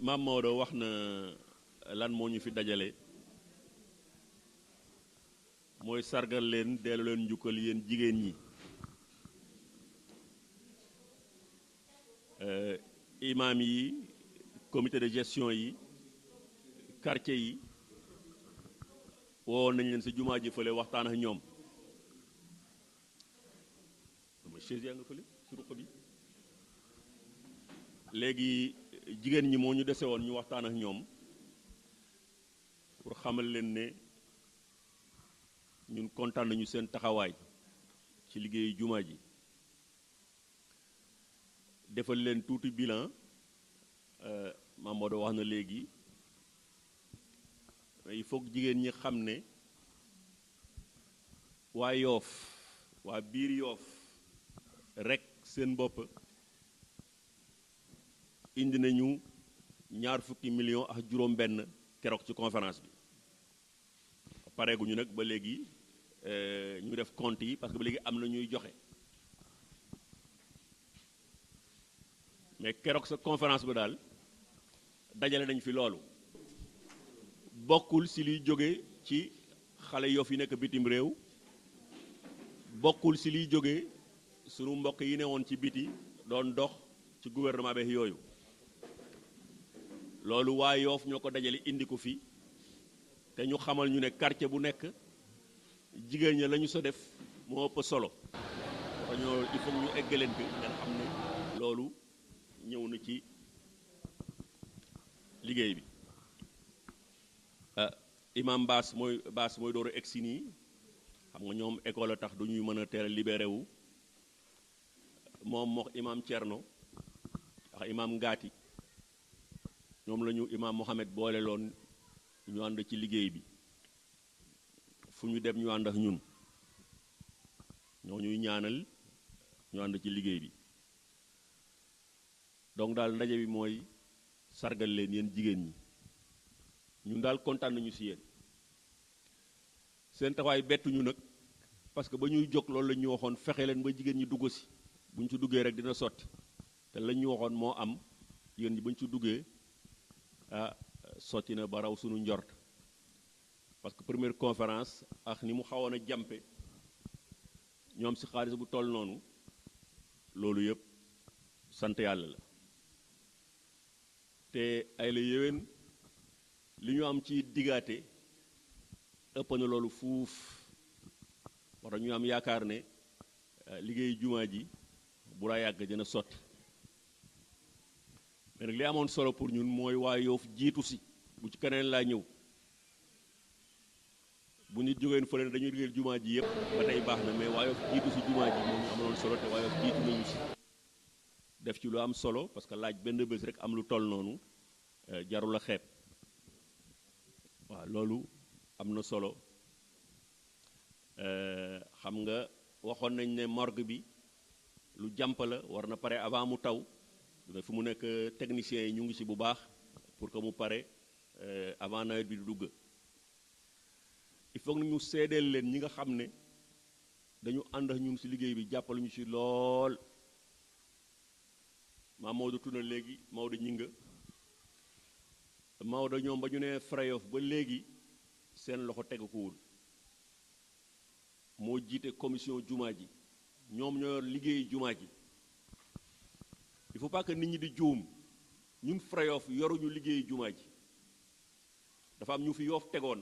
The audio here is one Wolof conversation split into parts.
Maam Maodo wax na lan moo ñu fi dajale mooy sargal leen dellu leen njukkal yéen jigéen ñi imaam yi comité de gestion yi quartier yi woo nañ leen si jumaa ji fële waxtaan ak ñoom sama chaise yaa nga fële si ruq bi léegi jigéen ñi moo ñu dese woon ñu waxtaan ak ñoom pour xamal leen ne ñun kontaan nañu seen taxawaay ci liggéeyu jumaa ji defal leen tuuti bilan Mamadou wax na léegi il faut que jigéen ñi xam ne waa Yoof waa biir Yoof rek seen bopp indi nañu 20 millions ak juróom benn keroog ci conférence bi pareeguñu nag ba léegi ñu def compte yi parce que ba léegi am na ñuy joxe mais keroog sa conférence ba daal dajale nañ fi loolu bokkul ci liy jóge ci xale Yoff yi nekk bitim réew bokkul ci liy jóge sunu mbokk yi ne woon ci biti doon dox ci gouvernement bi yooyu loolu waa Yoff ñoo ko dajale indi ko fi te ñu xamal ñu ne quartier bu nekk jigéen ña la ñu sa def moo ëpp solo dañoo il faut ñu eggaleen bi ngeen xam ne loolu ñëw na ci liggéey bi imam Baas mooy door a egsi nii xam nga ñoom école a tax du ñuy mën a teel a libéré wu moom mox imam Thierno ak imam Ngaati ñoom la ñu imam Mohamed boole loon ñu ànd ci liggéey bi fu ñu dem ñu ànd ak ñun ñoo ñuy ñaanal ñu ànd ci liggéey bi donc daal ndaje bi mooy sargal leen yéen jigéen ñi ñun daal kontaan nañu ci yéen seen taxawaay bettuñu nag parce que ba ñuy jóg loolu la ñu waxoon fexe leen ba jigéen ñi dugg ci bu ñu ci duggee rek dina sotti te la ñu waxoon moo am jigéen ñi ba ñu ci duggee sotti na ba raw suñu njort parce que première conférence ak ni mu xawoon a jàmpe ñoom ci xaalis bu toll noonu loolu yëpp sant yàlla la te ay la yéwén li ñu am ci diggaate ëpp na loolu fuuf war ñu am yaakaar ne liggéey jumaa ji bu la yàgg dina sotti mais nag li amoon solo pour ñun mooy waa Yoof jiitu si bu ci keneen laa ñëw bu nit jógeen fële dañuy liggéeyal jumaa ji yëpp ba tey baax na mais waa Yoof jiitu si jumaa ji moom ñu amaloon solo te waa Yoof jiitu nañu si def ci lu am solo parce que laaj benn bés rek am lu toll noonu jarul a xeeb waaw loolu am na solo xam nga waxoon nañ ne morgue bi lu jàmp la war na pare avant mu taw fu mu nekk techniciens yi ñu ngi ci bu baax pour que mu pare avant nawet bi du dugg il faut que ñu seedeel leen ñi nga xam ne dañu ànd ak ñun ci liggéey bi jàppale ñu ci lool Maodo tuna léegi Maodo ñinga Maodo ñoom ba ñu nee Frayof ba léegi seen loxo tegu ko wul moo jiite commission jumaa ji ñoom ñoo liggéey jumaa ji il faut pas que nit ñi di juum ñun Frayof yoruñu liggéey jumaa ji dafa am ñu fi Yoof tegoon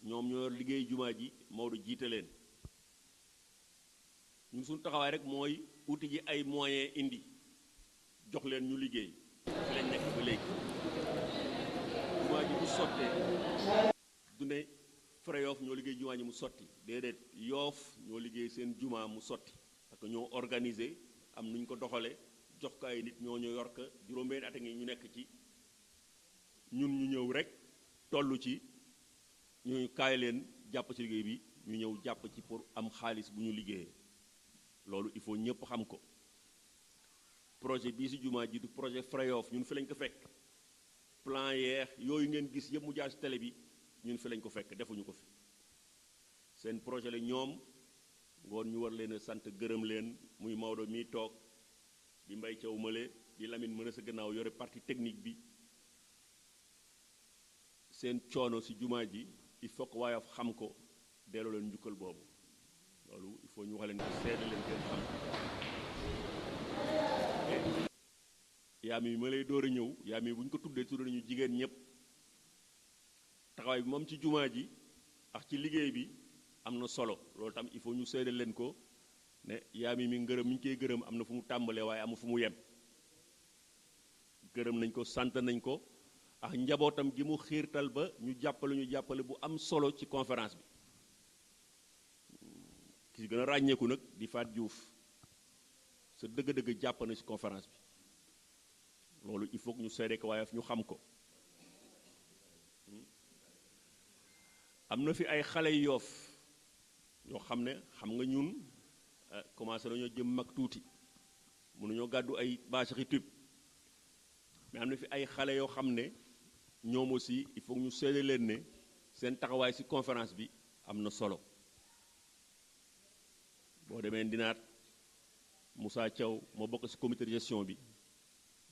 ñoom ñoo liggéey jumaa ji Maodo jiite leen ñun suñu taxawaay rek mooy uti ji ay moyens indi jox leen ñu liggéey fi lañ nekk ba léegi jumaa ji mu sottee du ne Frayof ñoo liggéey jumaa ji mu sotti déedéet Yoof ñoo liggéey seen jumaa mu sotti parce que ñoo organisé am nuñ ko doxale jox ko ay nit ñoo ñu yor ko juróom-benn at a ngi ñu nekk ci ñun ñu ñëw rek toll ci ñu kaay leen jàpp ci liggéey bi ñu ñëw jàpp ci pour am xaalis bu ñu liggéeyee loolu il faut ñëpp xam ko projet bii ci jumaa ji du projet Frayof ñun fi lañ ko fekk plan yeex yooyu ngeen gis yëpp mu jaar ci télé bi ñun fi lañ ko fekk defuñu ko fi seen projet la ñoom ngoon ñu war leen a sant gërëm leen muy Maodo mii toog di Mbay Thiaw Male di Lamine mën a sa gannaaw yore partie technique bi seen coono si jumaa ji il faut que Wayof xam ko delloo leen njukkal boobu loolu il faut ñu wax leen ko seede leen ngeen xam yaam yi ma lay door a ñëw yaam yi bu ñu ko tuddee tudd nañu jigéen ñëpp taxawaay bi moom ci jumaa ji ak ci liggéey bi am na solo loolu tam il faut ñu seede leen ko ne yaam yi mi ngërëm mi ñu koy gërëm am na fu mu tàmbalee waaye amu fu mu yem gërëm nañ ko sant nañ ko ak njabootam gi mu xiirtal ba ñu jàppale bu am solo ci conférence bi ki gën a ràññeeku nag di Faat Diouf sa dëgg-dëgg jàpp na ci conférence bi loolu il faut que ñu seede ko waaye ñu xam ko am na fi ay xale Yoof yoo xam ne xam nga ñun commencé nañoo jëm mag tuuti mënuñoo gàddu ay bâche tube mais am na fi ay xale yoo xam ne ñoom aussi il faut que ñu seede leen ne seen taxawaay ci conférence bi am na solo boo demee Ndinaat Moussa Thiaw moo bokk ci comité de gestion bi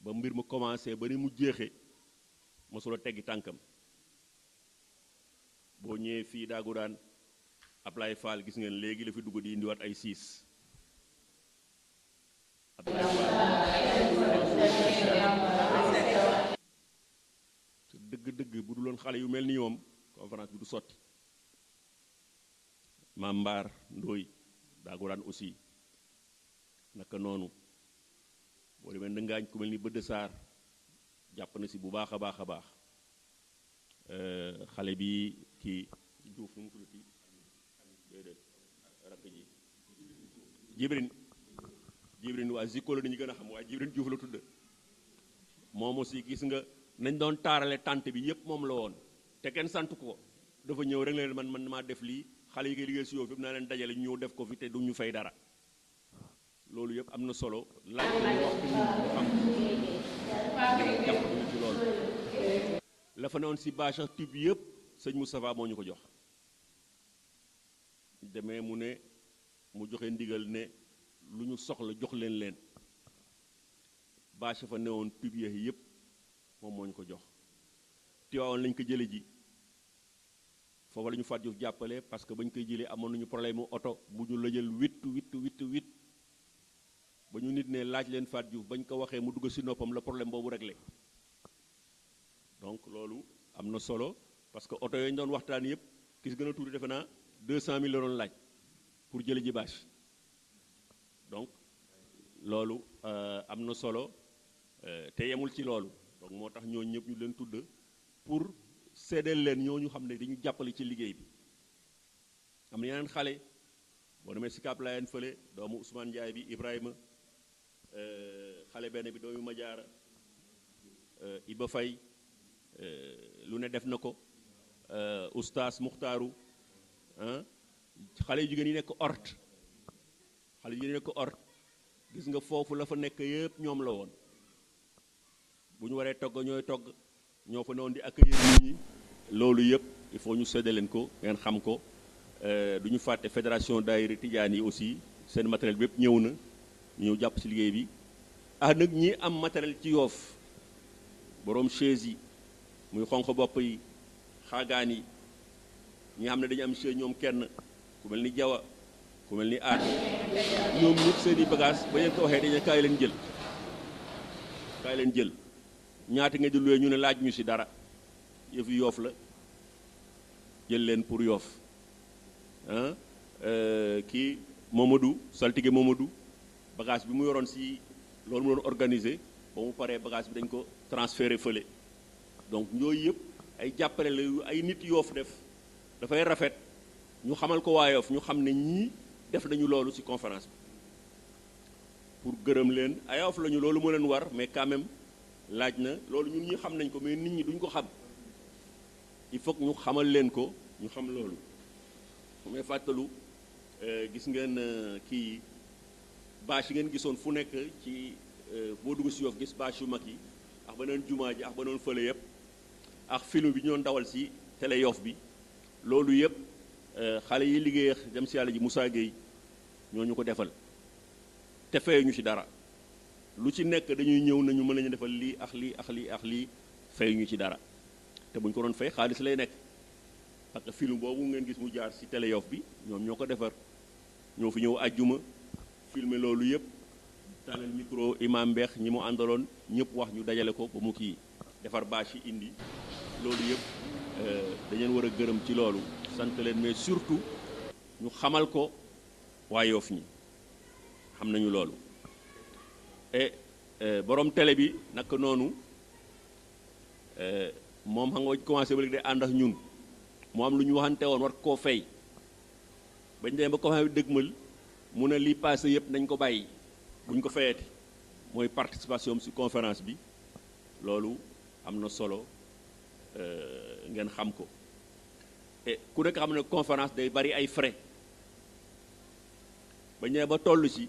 ba mbir mu commencé ba ni mu jeexee mosula teggi tànkam boo ñëwee fii daagu daan Ablaye Fall gis ngeen léegi la fi dugg di indiwaat ay siis te dëgg-dëgg bu du loon xale yu mel ni ñoom conférence bi du sotti Maam Mbaar Ndooy daagu daan aussi naka noonu boo demee ndëngaañ ku mel ni Bëdd Saar jàpp na si bu baax a baax a baax xale bi kii Diouf nu mu tuddati déedéet rakk ji Jibrin waa Zikko la dañu gën a xam waaye Jibrin Diouf la tudd moom aussi gis nga nañ doon taarale tànt bi yépp moom la woon te kenn sant ko dafa ñëw rek leen man maa def lii xale yi koy liggéey si yow fépp naa leen dajale ñu ñëw def ko fi te du ñu fay dara loolu yëpp am na solo laaj nañu wax ñu xam jàpp ñu ci loolu la fa newoon si bâche tube yëpp sëñ Moustapha moo ñu ko jox demee mu ne mu joxe ndigal ne lu ñu soxla jox leen bâche fa newoon tube yëpp moom moo ñu ko jox Tiwaawoon lañ ko jële ji foofu la ñu Faat Diouf jàppale parce que ba ñu koy jëlee amoon nañu problème mu oto bu ñu la jël 8 ba ñu nit ne laaj leen Faat Diouf bañ ko waxee mu dugg ci noppam la problème boobu réglé donc loolu am na solo parce que oto yooyu ñu doon waxtaan yëpp ki si gën a tuuti defe naa 200 000 la doon laaj pour jële ji bâche donc loolu am na solo te yemul ci loolu donc moo tax ñooñu ñëpp ñu leen tudd pour seedeel leen ñooñu xam ne dañu jàppale ci liggéey bi am na yeneen xale boo demee si Kaap Layeen fële doomu Ousmane Ndiaye bi Ibrahima xale benn bi doomu Madiara Iba Faye lu ne def na ko oustaz Muxtaaru xale yu jigéen yi nekk Ort xale yu jigéen yi nekk Ort gis nga foofu la fa nekk yëpp ñoom la woon bu ñu waree togg ñooy togg ñoo fa newoon di accueillir nit ñi loolu yëpp il faut ñu séddale leen ko ngeen xam ko du ñu fàtte fédération daayira tijaan yi aussi seen matériel bi yëpp ñëw na ñu ñëw jàpp ci liggéey bi nag ñi am matériel ci Yoof boroom chaise yi muy xonq bopp yi xaagaan yi ñi xam ne dañu am chaise ñoom kenn ku mel ni Jawa ku mel ni aat ñoom ñëpp seeni bagage ba ngeen ko waxee dañu kaay leen jël ñaata nga di luwee ñu ne laaj ñu ci dara yëfu Yoof la jël leen pour Yoof kii Momadou saltige Momadou bagage bi mu yoroon ci loolu mu doon organisé ba mu paree bagage bi dañ ko transféré fële donc yooyu yëpp ay jàppale la yu ay nit Yoof def dafay rafet ñu xamal ko waa Yoof ñu xam ne ñii def nañu loolu ci conférence bi pour gërëm leen ay Yoof lañu loolu moo leen war mais quand même laaj na loolu ñun ñi xam nañ ko mais nit ñi duñ ko xam il faut que ñu xamal leen ko ñu xam loolu mais fàttalu gis ngeen kii bâche yi ngeen gisoon fu nekk ci boo dugg ci Yoof gis bâche yu mag yi ak beneen jumaa ji ak beneen fële yëpp ak film bi ñu doon dawal ci télé Yoof bi loolu yëpp xale yi liggéey dem ci yàlla ji Moussa Gueye ñoo ñu ko defal te fay ñu ci dara lu ci nekk dañuy ñëw nañu mën nañu defal lii ak lii ak lii ak lii fay ñu ci dara te buñ ko doon fay xaalis lay nekk parce que film boobu ngeen gis mu jaar ci télé Yoff bi ñoom ñoo ko defar ñoo fi ñëw àjjuma filmer loolu yëpp tàllal micro imam Mbeex ñi mu àndaloon ñëpp wax ñu dajale ko ba mu kii defar bâche yi indi loolu yëpp dañeen war a gërëm ci loolu sant leen mais surtout ñu xamal ko waa Yoff ñi xam nañu loolu et borom télé bi naka noonu moom xam nga commencé ba léegi day ànd ak ñun mu am lu ñu waxante woon war koo fay bañ demee ba conférence bi dëgmal mu ne lii passé yëpp nañ ko bàyyi buñ ko fayati mooy participation ci conférence bi loolu am na solo ngeen xam ko et ku nekk xam ne conférence day bari ay frais bañ demee ba toll ci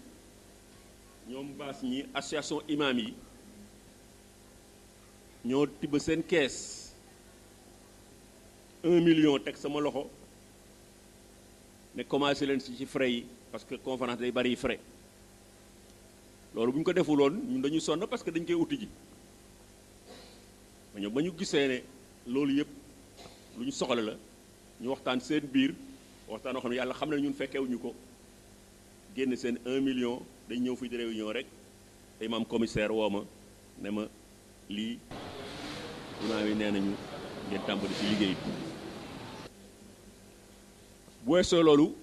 ñoom baas ñi association imam yi ñoo tibb seen kees 1 million teg sama loxo ne commencé leen ci frais yi parce que conférence day bari frais loolu bu ñu ko defuloon ñun dañuy sonn parce que dañ koy uti ji ba ñu gisee ne loolu yëpp lu ñu soxla la ñu waxtaan seen biir waxtaan xam ne yàlla xam ne ñun fekkewuñu ko génn seen 1 million dañ ñëw fii di réunion rek te imam commissaire woo ma ne ma lii imaam yi nee nañu ngeen tàmbali ci liggéey bi bu weesoo loolu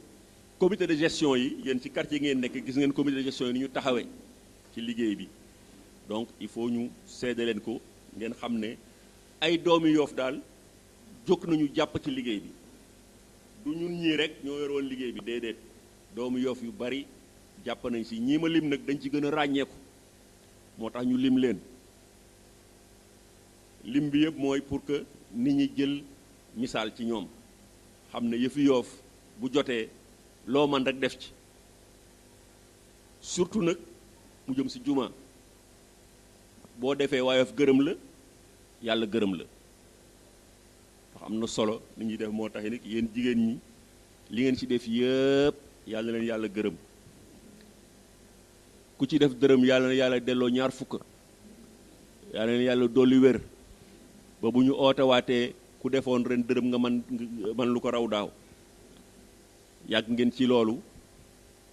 comité de gestion yi yéen ci quartier ngeen nekk gis ngeen comité de gestion yi ni ñu taxawee ci liggéey bi donc il faut ñu seede leen ko ngeen xam ne ay doomi Yoff daal jóg nañu jàpp ci liggéey bi du ñun ñii rek ñoo yor woon liggéey bi déedéet doomi Yoff yu bari jàpp nañ ci ñii ma lim nag dañ ci gën a ràññeeku moo tax ñu lim leen lim bi yëpp mooy pour que nit ñi jël misaal ci ñoom xam ne yëfi Yoff bu jotee loo man rek def ci surtout nag mu jëm ci juma boo defee waa Yoff gërëm la yàlla gërëm la wax am na solo li ñuy def moo tax nag yéen jigéen ñi li ngeen ci def yëpp yàlla na leen yàlla gërëm ku ci def dërëm yàlla na yàlla delloo ñaar fukk yàlla na leen yàlla dolli wér ba bu ñu ootewaatee ku defoon ren dërëm nga man lu ko raw daaw yàgg ngeen ci loolu ñu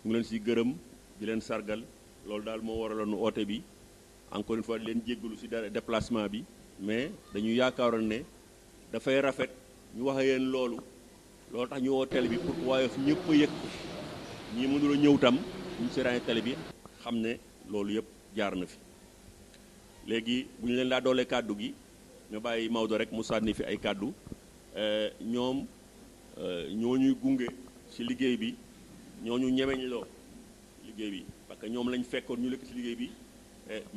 ngi leen ci gërëm di leen sargal loolu daal moo waraloon oote bi encore une fois di leen jéggalu ci déplacement bi mais dañu yaakaaroon ne dafay rafet ñu wax yéen loolu tax ñu woo télé bi pour que waa Yoff ñëpp a yëg ñi mënula ñëw tam ñu seetaanee télé bi xam ne loolu yëpp jaar na fi léegi bu ñu leen laa doolee kàddu gi nga bàyyi Maodo rek mu sànni fi ay kàddu ñoom ñoo ñuy gunge ci liggéey bi ñoo ñu ñemeñ loo liggéey bi parce que ñoom lañ fekkoon ñu nekk ci liggéey bi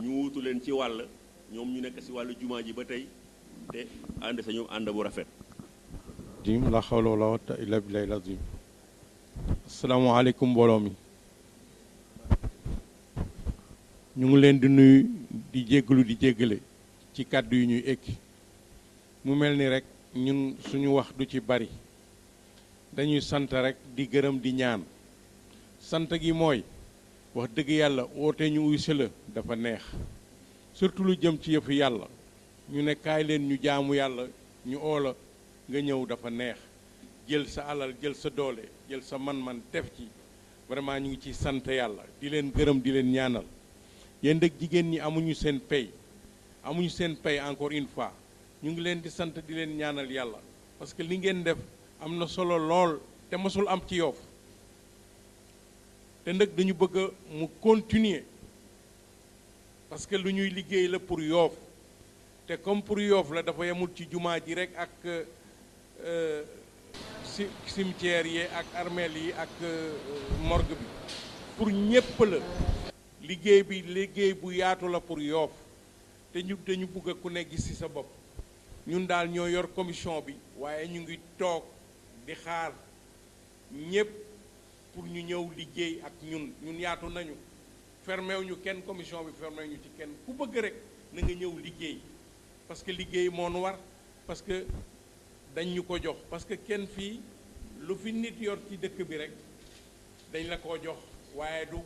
ñu wutu leen ci wàll ñoom ñu nekk ci wàllu jumaa ji ba tey te ànd sa ñoom ànd bu rafet jim la xawla wala quwwata illa billahi lazim asalaamaaleykum mbooloo mi ñu ngi leen di nuyu di jéggalu di jéggale ci kàddu yu ñuy ekki mu mel ni rek ñun suñu wax du ci bari dañuy sant rek di gërëm di ñaan sant gi mooy wax dëgg yàlla woote ñu uy sela dafa neex surtout lu jëm ci yëfu yàlla ñu ne kaay leen ñu jaamu yàlla ñu oola nga ñëw dafa neex jël sa alal jël sa doole jël sa man-man def ci vraiment ñu ngi ci sant yàlla di leen gërëm di leen ñaanal yéen dëgg jigéen ñi amuñu seen pay encore une fois ñu ngi leen di sant di leen ñaanal yàlla parce que li ngeen def am na solo lool te mosul am ci Yoff te nag dañu bëgg mu continuer parce que lu ñuy liggéey la pour Yoff te comme pour Yoff la dafa yemul ci jumaa ji rek ak cimetière yi ak armeel yi ak morgue bi pour ñépp la liggéey bi liggéey bu yaatu la pour Yoff te ñu dañu bëgg ku ne gis ci sa bopp ñun daal ñoo yor commission bi waaye ñu ngi toog di xaar ñépp pour ñu ñëw liggéey ak ñun yaatu nañu fermew ñu kenn commission bi fermew ñu ci kenn ku bëgg rek na nga ñëw liggéey parce que liggéey moo nu war parce que dañ ñu ko jox parce que kenn fii lu fi nit yor ci dëkk bi rek dañ la ko jox waaye du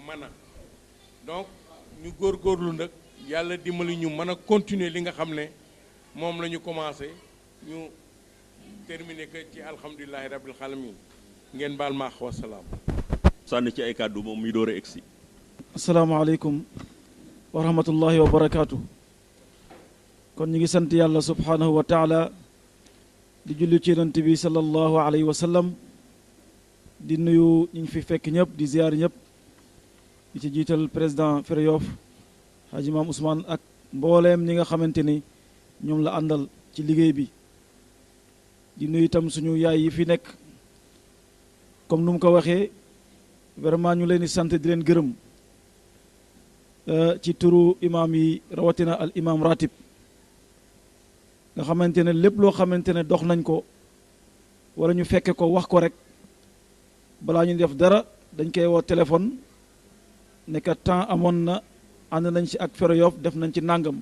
mën a donc ñu góorgóorlu nag yàlla dimbali ñu mën a continuer li nga xam ne moom la ñu commencé ñu terminé que ci alhamdulilahi rabbil alamin ngeen baal maax wasalaam. sànni ci ay kàddu moom muy door a egsi. asalaamaaleykum wa rahmatullahi wa barakaatu. kon ñu ngi sant yàlla subhanahu wa taala di julli ci yonent bi sallallahu alayhi wa sallam di nuyu ñu fi fekk ñëpp di ziyaar ñëpp di ci jiital président Fere Yoff Haji Maam Ousmane ak mbooleem ñi nga xamante ni ñoom la àndal ci liggéey bi di nuyu itam suñu yaay yi fi nekk comme nu mu ko waxee vraiment ñu leen di sant di leen gërëm ci turu imaam yi rawatina al imaam ratib nga xamante ne lépp loo xamante ne dox nañ ko wala ñu fekke ko wax ko rek balaa ñu def dara dañ koy woo téléphone ne que temps amoon na ànd nañ ci ak Fere Yoff def nañ ci nàngam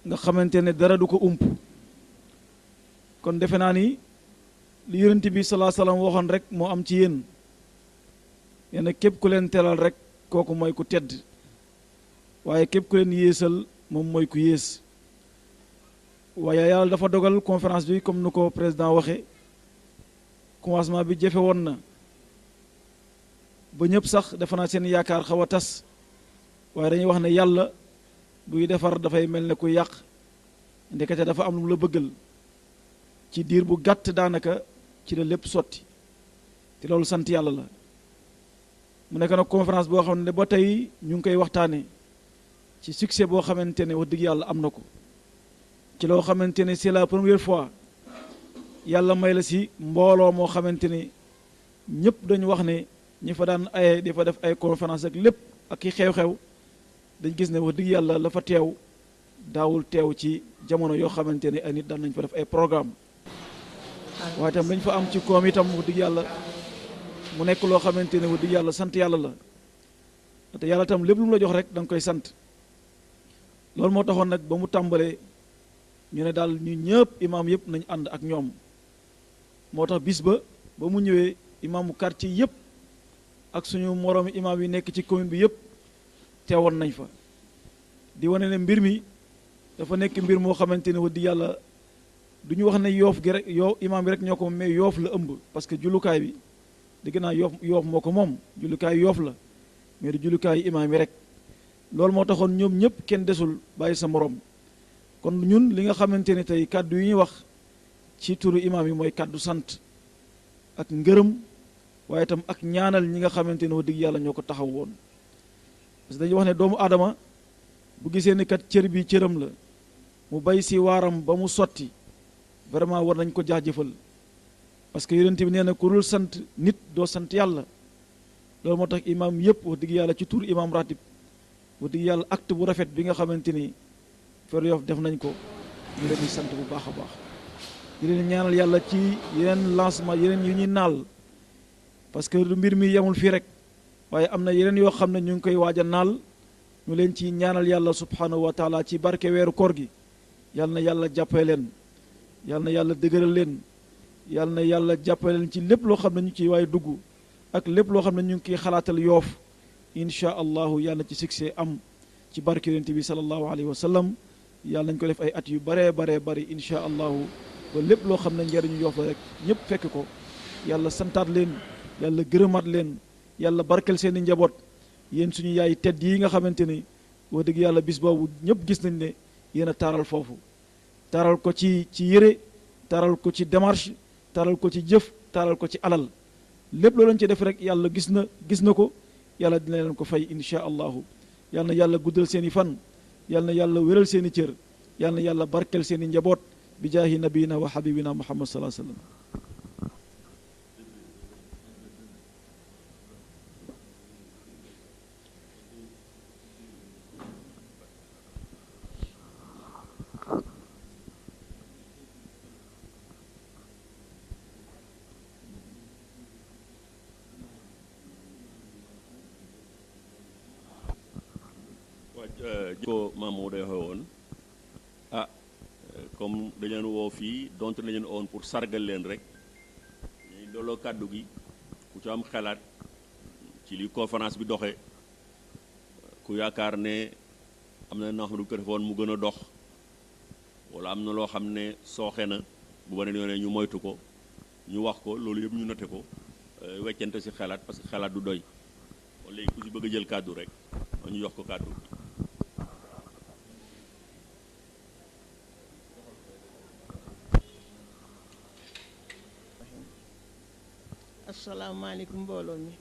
nga xamante ne dara du ko ump kon defe naa ni li yonent bi salaa salaam waxoon rek moo am ci yéen nee na képp ku leen teral rek kooku mooy ku tedd waaye képp ku leen yéesal moom mooy ku yées waaye yàlla dafa dogal conférence bi comme nu ko président waxe commencement bi jafe woon na ba ñëpp sax defe naa seen yaakaar xaw a tas waaye dañuy wax ne yàlla buy defar dafay mel ne ku yàq ndekete dafa am lu mu la bëggal ci diir bu gàtt daanaka ci la lépp sotti te loolu sant yàlla la mu nekk nag conférence boo xam ne ba tey ñu ngi koy waxtaane ci succès boo xamante ne wax dëgg yàlla am na ko ci loo xamante ne c'est la première fois yàlla may la si mbooloo moo xamante ne ñëpp dañu wax ne ñi fa daan aye di fa def ay conférence ak lépp ak i xew-xew dañ gis ne wax dëgg yàlla la fa teew daawul teew ci jamono yoo xamante ne ay nit daan nañ fa def ay programme waaye itam dañ fa am ci koom itam wax dëgg yàlla mu nekk loo xamante ne wax dëgg yàlla sant yàlla la te yàlla itam lépp lu mu la jox rek da nga koy sant loolu moo taxoon nag ba mu tàmbalee ñu ne daal ñu ñëpp imaam yëpp nañ ànd ak ñoom moo tax bis ba mu ñëwee imaamu quartier yëpp ak suñu moroomi imaam yi nekk ci commune bi yëpp teewoon nañ fa di wane ne mbir mi dafa nekk mbir moo xamante ne wax dëgg yàlla du ñu wax ne yoof gi rek imaam bi rek ñoo ko moom mais yoof la ëmb parce que jullukaay bi dégg naa yoof moo ko moom jullukaay yoof la mais du jullukaay imaam yi rek loolu moo taxoon ñoom ñëpp kenn desul bàyyi sa morom kon ñun li nga xamante ne tey kàddu yi ñuy wax ci turu imaam yi mooy kàddu sant ak ngërëm waaye itam ak ñaanal ñi nga xamante ne wax dëgg yàlla ñoo ko taxaw woon parce que dañuy wax ne doomu aadama bu gisee ni kat cër bi cëram la mu bay si waaram ba mu sotti vraiment war nañ ko jaajëfal parce que yonent bi nee na ku dul sant nit doo sant yàlla loolu moo tax imaam yëpp wax dëgg yàlla ci turu imaam ratib wax dëgg yàlla acte bu rafet bi nga xamante ni Fere Yoff def nañ ko ñu leen di sant bu baax a baax di leen ñaanal yàlla ci yeneen lancement yeneen yu ñuy naal parce que du mbir mi yemul fii rek waaye am na yeneen yoo xam ne ñu ngi koy waaj a naal ñu leen ci ñaanal yàlla subhanahu wa taala ci barke weeru koor gi yal na yàlla jàppale leen yal na yàlla dëgëral leen yal na yàlla jàppale leen ci lépp loo xam ne ñu ciy waaye dugg ak lépp loo xam ne ñu ngi koy xalaatal Yoff incha allahu yàlla ci succès am ci barke yonent bi sallallahu alayhi wa sallam yàlla nañ ko def ay at yu baree bari incha allahu ba lépp loo xam ne njëriñu Yoff la rek ñëpp fekk ko yàlla santaat leen yàlla gërëmaat leen yàlla barkel seen i njaboot yéen suñu yaay tedd yi nga xamante ni wax dëgg yàlla bis boobu ñëpp gis nañ ne yéen a taaral foofu taaral ko ci yére taaral ko ci démarche taaral ko ci jëf taaral ko ci alal lépp loo leen ci def rek yàlla gis na ko yàlla dina leen ko fay insha allahu yàlla na yàlla guddal seen i fan yàlla na yàlla wéral seen i cër yàlla na yàlla barkel seen i njaboot bi jaahi nabiyina wa habibina muhammad sallallahu alayhi wa sallam ko Mamadou day waxee woon comme dañu leen woo fii donte dañu leen woon pour sargal leen rek ñu looloo kàddu gi ku ci am xalaat ci li conférence bi doxe ku yaakaar ne am na noo xam ne du ko defoon mu gën a dox wala am na loo xam ne sooxe na bu beneen yoonee ñu moytu ko ñu wax ko loolu yëpp ñu noté ko weccante ci xalaat parce que xalaat du doy kon léegi ku ci bëgg a jël kàddu rek ñu jox ko kàddu. asalaamaaleykum mbooloo mi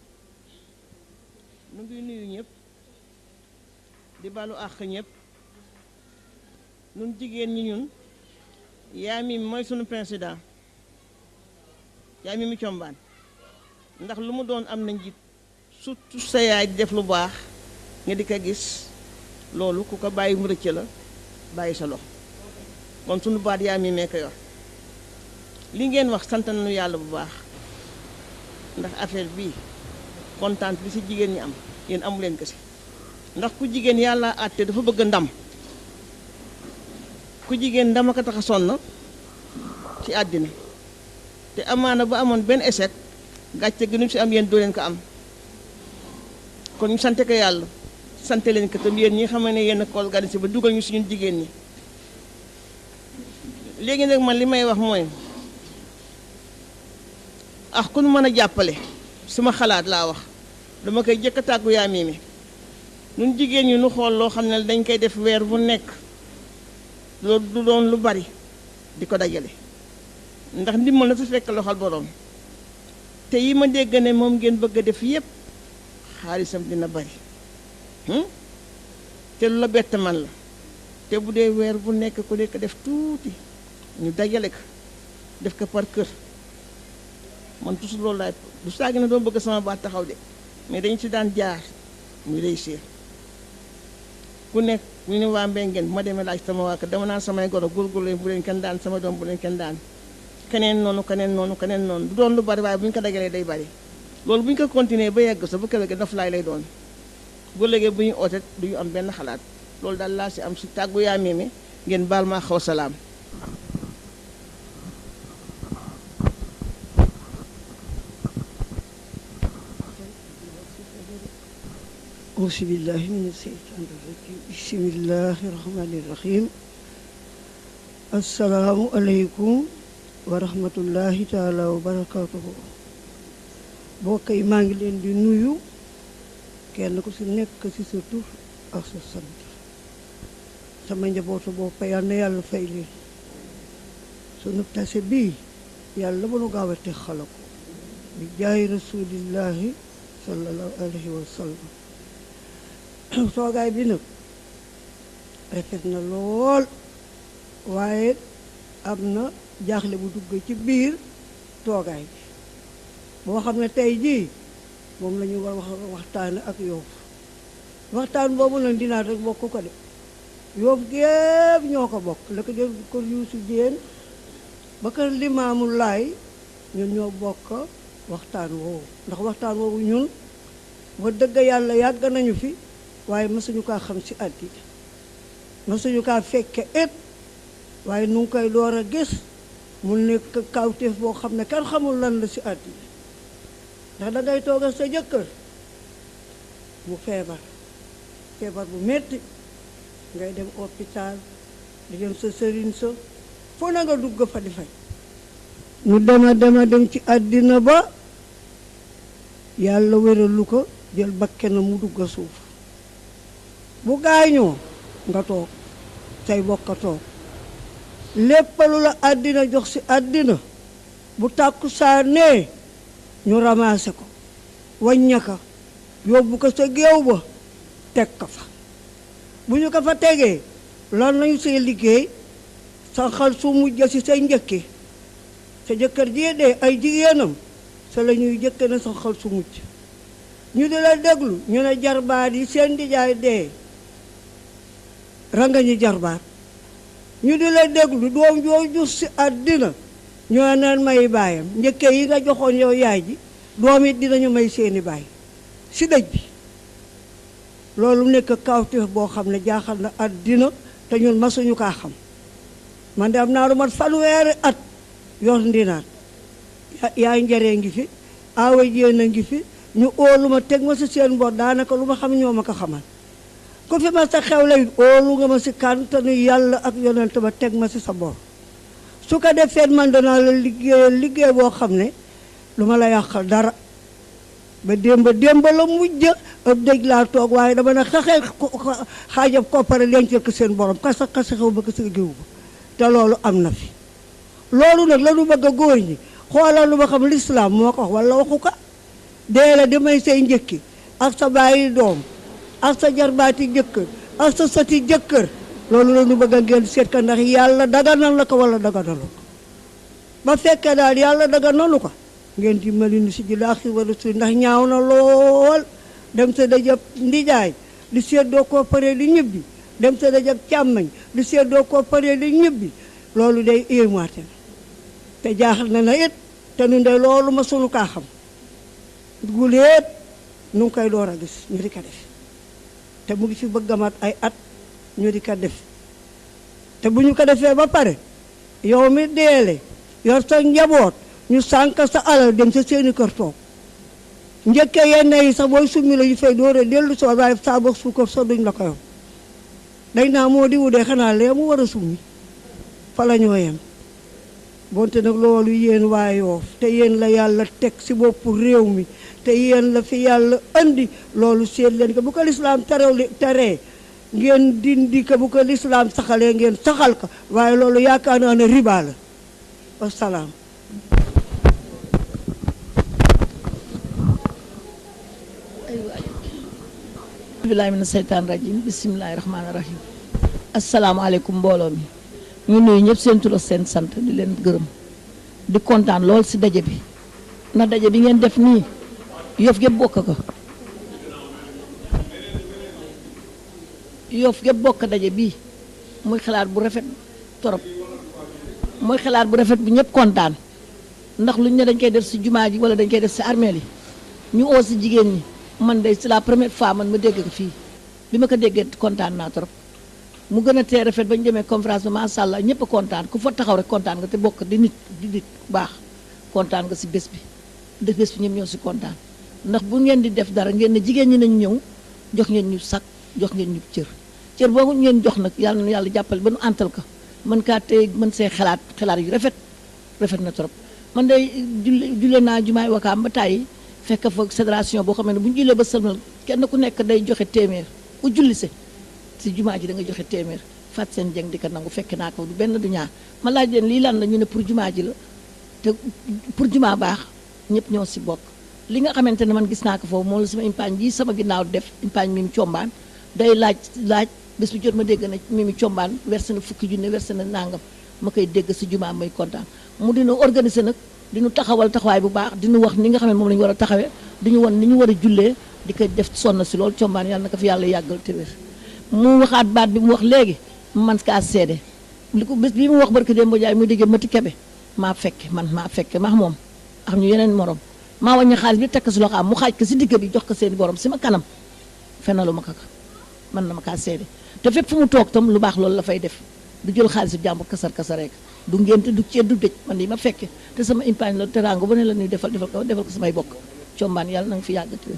nu ngi nuyu ñëpp di balu àq ñëpp nun jigéen ñi ñun yaa mi mooy sunu président yaa mi combaan ndax lu mu doon am na njiit surtout sa yaay di def lu baax nga di ko gis loolu ku ko bàyyi mu rëcc la bàyyi sa loxo kon sunu baat yaa mi mee ko yor li ngeen wax sant nañu yàlla bu baax ndax affaire bii kontaan bi ci jigéen ñi am yéen amu leen ko ci ndax ku jigéen yàlla àtte dafa bëgg ndam ku jigéen ndama ko tax a sonn ci àddina te amaana ba amoon benn échec gàcce gi nu ci am yéen doo leen ko am kon ñu sante ko yàlla sante leen ko tam yéen ñi xam ne yéen a ko organisé ba dugal ñu ci ñun jigéen ñi léegi nag man li may wax mooy ku nu mën a jàppale suma xalaat laa wax dama koy jëkk a tàggu yaa Mimi ñun jigéen ñi nu xool loo xam ne dañ koy def weer bu nekk loolu du doon lu bari di ko dajale ndax ndimbal na su fekk loxol boroom te yi ma dégg ne moom ngeen bëgg a def yépp xaalisam dina bari te lu la bett man la te bu dee weer bu nekk ku nekk def tuuti ñu dajale ko def ko par kër man toujours loolu laay du saagi na doo bëgg sama baat taxaw de mais dañu ci daan jaar muy réussir ku nekk ñu ne waa Mbengeen bu ma demee laaj sama waa kër dama naan samay goro góorgóorlu bu leen kenn daan sama doom bu leen kenn daan keneen noonu keneen noonu keneen noonu du doon lu bari waaye bu ñu ko dajalee day bari loolu bu ñu ko continuer ba yegg sa bu kër ga daf laay lay doon bu léegi bu ñu oote du ñu am benn xalaat loolu daal laa si am si tàggu yaa Mimi ngeen baal maa xaw salaam. auzu billaahi mina seytaani rajiim bismillaahi rahmaani rahiim assalaamu aleykum wa rahmatullaahi taala wa barakaatuhu mbokk yi maa ngi leen di nuyu kenn ku ci nekk ci sa tur ak sa sant sama njabootu bopp yal na yàlla fay leen sunu tase bii yàlla ba nu gaaw a teg xala ko bi jaay rasuulillaahi sallallahu alayhi wa sallam toogaay bi nag rafet na lool waaye am na jaaxle bu dugg ci biir toogaay bi boo xam ne tey jii moom la ñu war waxtaane ak Yoff waxtaan boobu nag dinaa rek bokk ko de Yoff gépp ñoo ko bokk la ko jël kër Youssou Diène ba kër Limaamu Laay ñun ñoo bokk waxtaan woowu ndax waxtaan woowu ñun ba dëgg yàlla yàgg nañu fi waaye mësuñu kaa xam ci àddina mësuñu kaa fekke et waaye nu ngi koy door a gis mu nekk kawteef boo xam ne kenn xamul lan la ci àddina ndax dangay toog ak sa jëkkër mu feebar bu metti ngay dem hôpital di dem sa sëriñ sa foo na nga dugg fa di fay ñu dem ci àddina ba yàlla wéralu ko jël bakkenam mu dugg suuf bu gaañoo nga toog say bokk toog léppalu la àddina jox ci àddina bu tàkku saa nee ñu ramaase ko wañña ko yóbbu ko sa géew ba teg ko fa bu ñu ko fa tegee lan lañu see liggéey sa xal su mujj ci say njëkki sa jëkkër jee dee ay jigéenam sa la ñuy jëkke na sa xal su mujj ñu di la déglu ñu ne jarbaat yi seen dijaay dee ranga ñi jarbaat ñu di la déglu doom joo jus ci àddina ñoo neen may baayam njëkke yi nga joxoon yow yaay ji doom it dinañu may seeni baay ci dëj bi loolu nekk kawteef boo xam ne jaaxal na àddina te ñun masuñu kaa xam man de am naa lu mat fanweeri at yor ndinaat yaay njaree ngi fi aawa jéen a ngi fi ñu óolu ma teg ma ci seen bor daanaka lu ma xam ñoo ma ko xamal ku fi ma sa xew lay óolu nga ma si kàntanu yàlla ak yonent ba teg ma si sa bor su ko defee man danaa la liggéey boo xam ne lu ma la yàqal dara ba démb la mujj ab dëj laa toog waaye dama ne xaxee xaajab koppare dencal ko seen borom kasa xew ba ko sa giw ba te loolu am na fi loolu nag la nu bëgg a góor ñi xoolal lu ma xam lislaam moo ko wax wala waxu ko dee la damay say njëkki ak sa bàyyi doom ak sa jarbaati jëkkër ak sa soti jëkkër loolu la nu bëgg a ngeen seet ka ndax yàlla daganal la ko wala daganalu ko ba fekkee daal yàlla daganalu ko ngeen dimbali nu si ji laaxi wala su ndax ñaaw na lool dem sa dajab ndijaay di seddoo koo paree di ñibbi dem sa dajab càmmañ di seddoo koo paree di ñibbi loolu day éemuwaate na te jaaxal na it te nu de loolu ma sunu kaa xam guleet nu ngi koy door a gis ñu di ko def te mu ngi fi bëgg a mat ay at ñu di ko def te bu ñu ko defee ba pare yow mi deele yor sa njaboot ñu sànk sa alal dem sa seeni kër toog njëkkee yenn yi sax booy summi la yu fay doore dellu soo waaye saa boog suukar soo duñ la ko yow dañ naa moo di wudee xanaa lee mu war a summi fa la ñoo yem bonte nag loolu yéen waa Yoof te yéen la yàlla teg si boppu réew mi te yéen la fi yàlla andi loolu seet leen ko bu ko lislaam teree ngeen dindi ko bu ko lislaam saxalee ngeen saxal ko waaye loolu yaakaar naa ne riba la wasalaam billahi mina seytaan rajim bisimilahi rahmaani rahim asalaamaaleykum mbooloo mi ñu nuyu ñëpp seen tur ak seen sant di leen gërëm di kontaan lool si daje bi ndax daje bi ngeen def nii Yoff gépp bokk ko Yoff gépp bokk daje bii muy xalaat bu rafet torop mooy xalaat bu rafet bu ñëpp kontaan ndax luñ ne dañ koy def si jumaa ji wala dañ koy def si armeel yi ñu oo si jigéen ñi man de c'est la première fois man ma dégg ko fii bi ma ko déggee kontaan naa trop mu gën a tee rafet ba ñu demee conférence ba macha allah ñëpp a kontaan ku fa taxaw rek kontaan nga te bokk di nit baax kontaan nga si bés bi de bés bi ñëpp ñoo si kontaan ndax bu ngeen di def dara ngeen ne jigéen ñi nañu ñëw jox ngeen ñu sac jox ngeen ñu cër boobu ngeen jox nag yàlla na yàlla jàppale ba nu antal ko mën kaa tey mën see xalaat yu rafet na trop man de julle naa jumaay Wakaam ba tàyyi fekk fa fédération boo xam ne bu ñu jullee ba sëlmal kenn ku nekk day joxe téeméer ku julli si jumaa ji da nga joxe téeméer fat seen jeng di ko nangu fekk naa ko du benn du ñaar ma laaj leen lii lan la ñu ne pour jumaa ji la te pour jumaa baax ñëpp ñoo si bokk li nga xamante ne man gis naa ko foofu moom la sama impaañ ji sama ginnaaw def impaañ mi mu combaan day laaj bés bu jot ma dégg na mi mu combaan verse na fukki junne verse na nangam ma koy dégg si jumaa may kontaan mu dina organiser nag diñu taxawal taxawaay bu baax diñu wax ni nga xam ne moom la ñu war a taxawee diñu won ni ñu war a jullee di ko def sonn si loolu combaan yàlla na ko fi yàlla yàggal te wér mu waxaat baat bi mu wax léegi man kaa seede li ko bés bii mu wax barke Demba Jaay muy déggee mati kebe maa fekke maa moom ak ñu yeneen morom maa wàññi xaalis bi tekk si loxo am mu xaaj ko si digg bi jox ko seeni borom si ma kanam fenalu ma ko man na ma kaa seede te fépp fu mu toog tam lu baax loolu la fay def du jël xaalis bi jàmbur kasar rek du ngénte du ceeb du dëj man lii ma fekke te sama impaañ la teraanga bu ne la ñuy defal ko samay bokk combaan yàlla na nga fi yàggati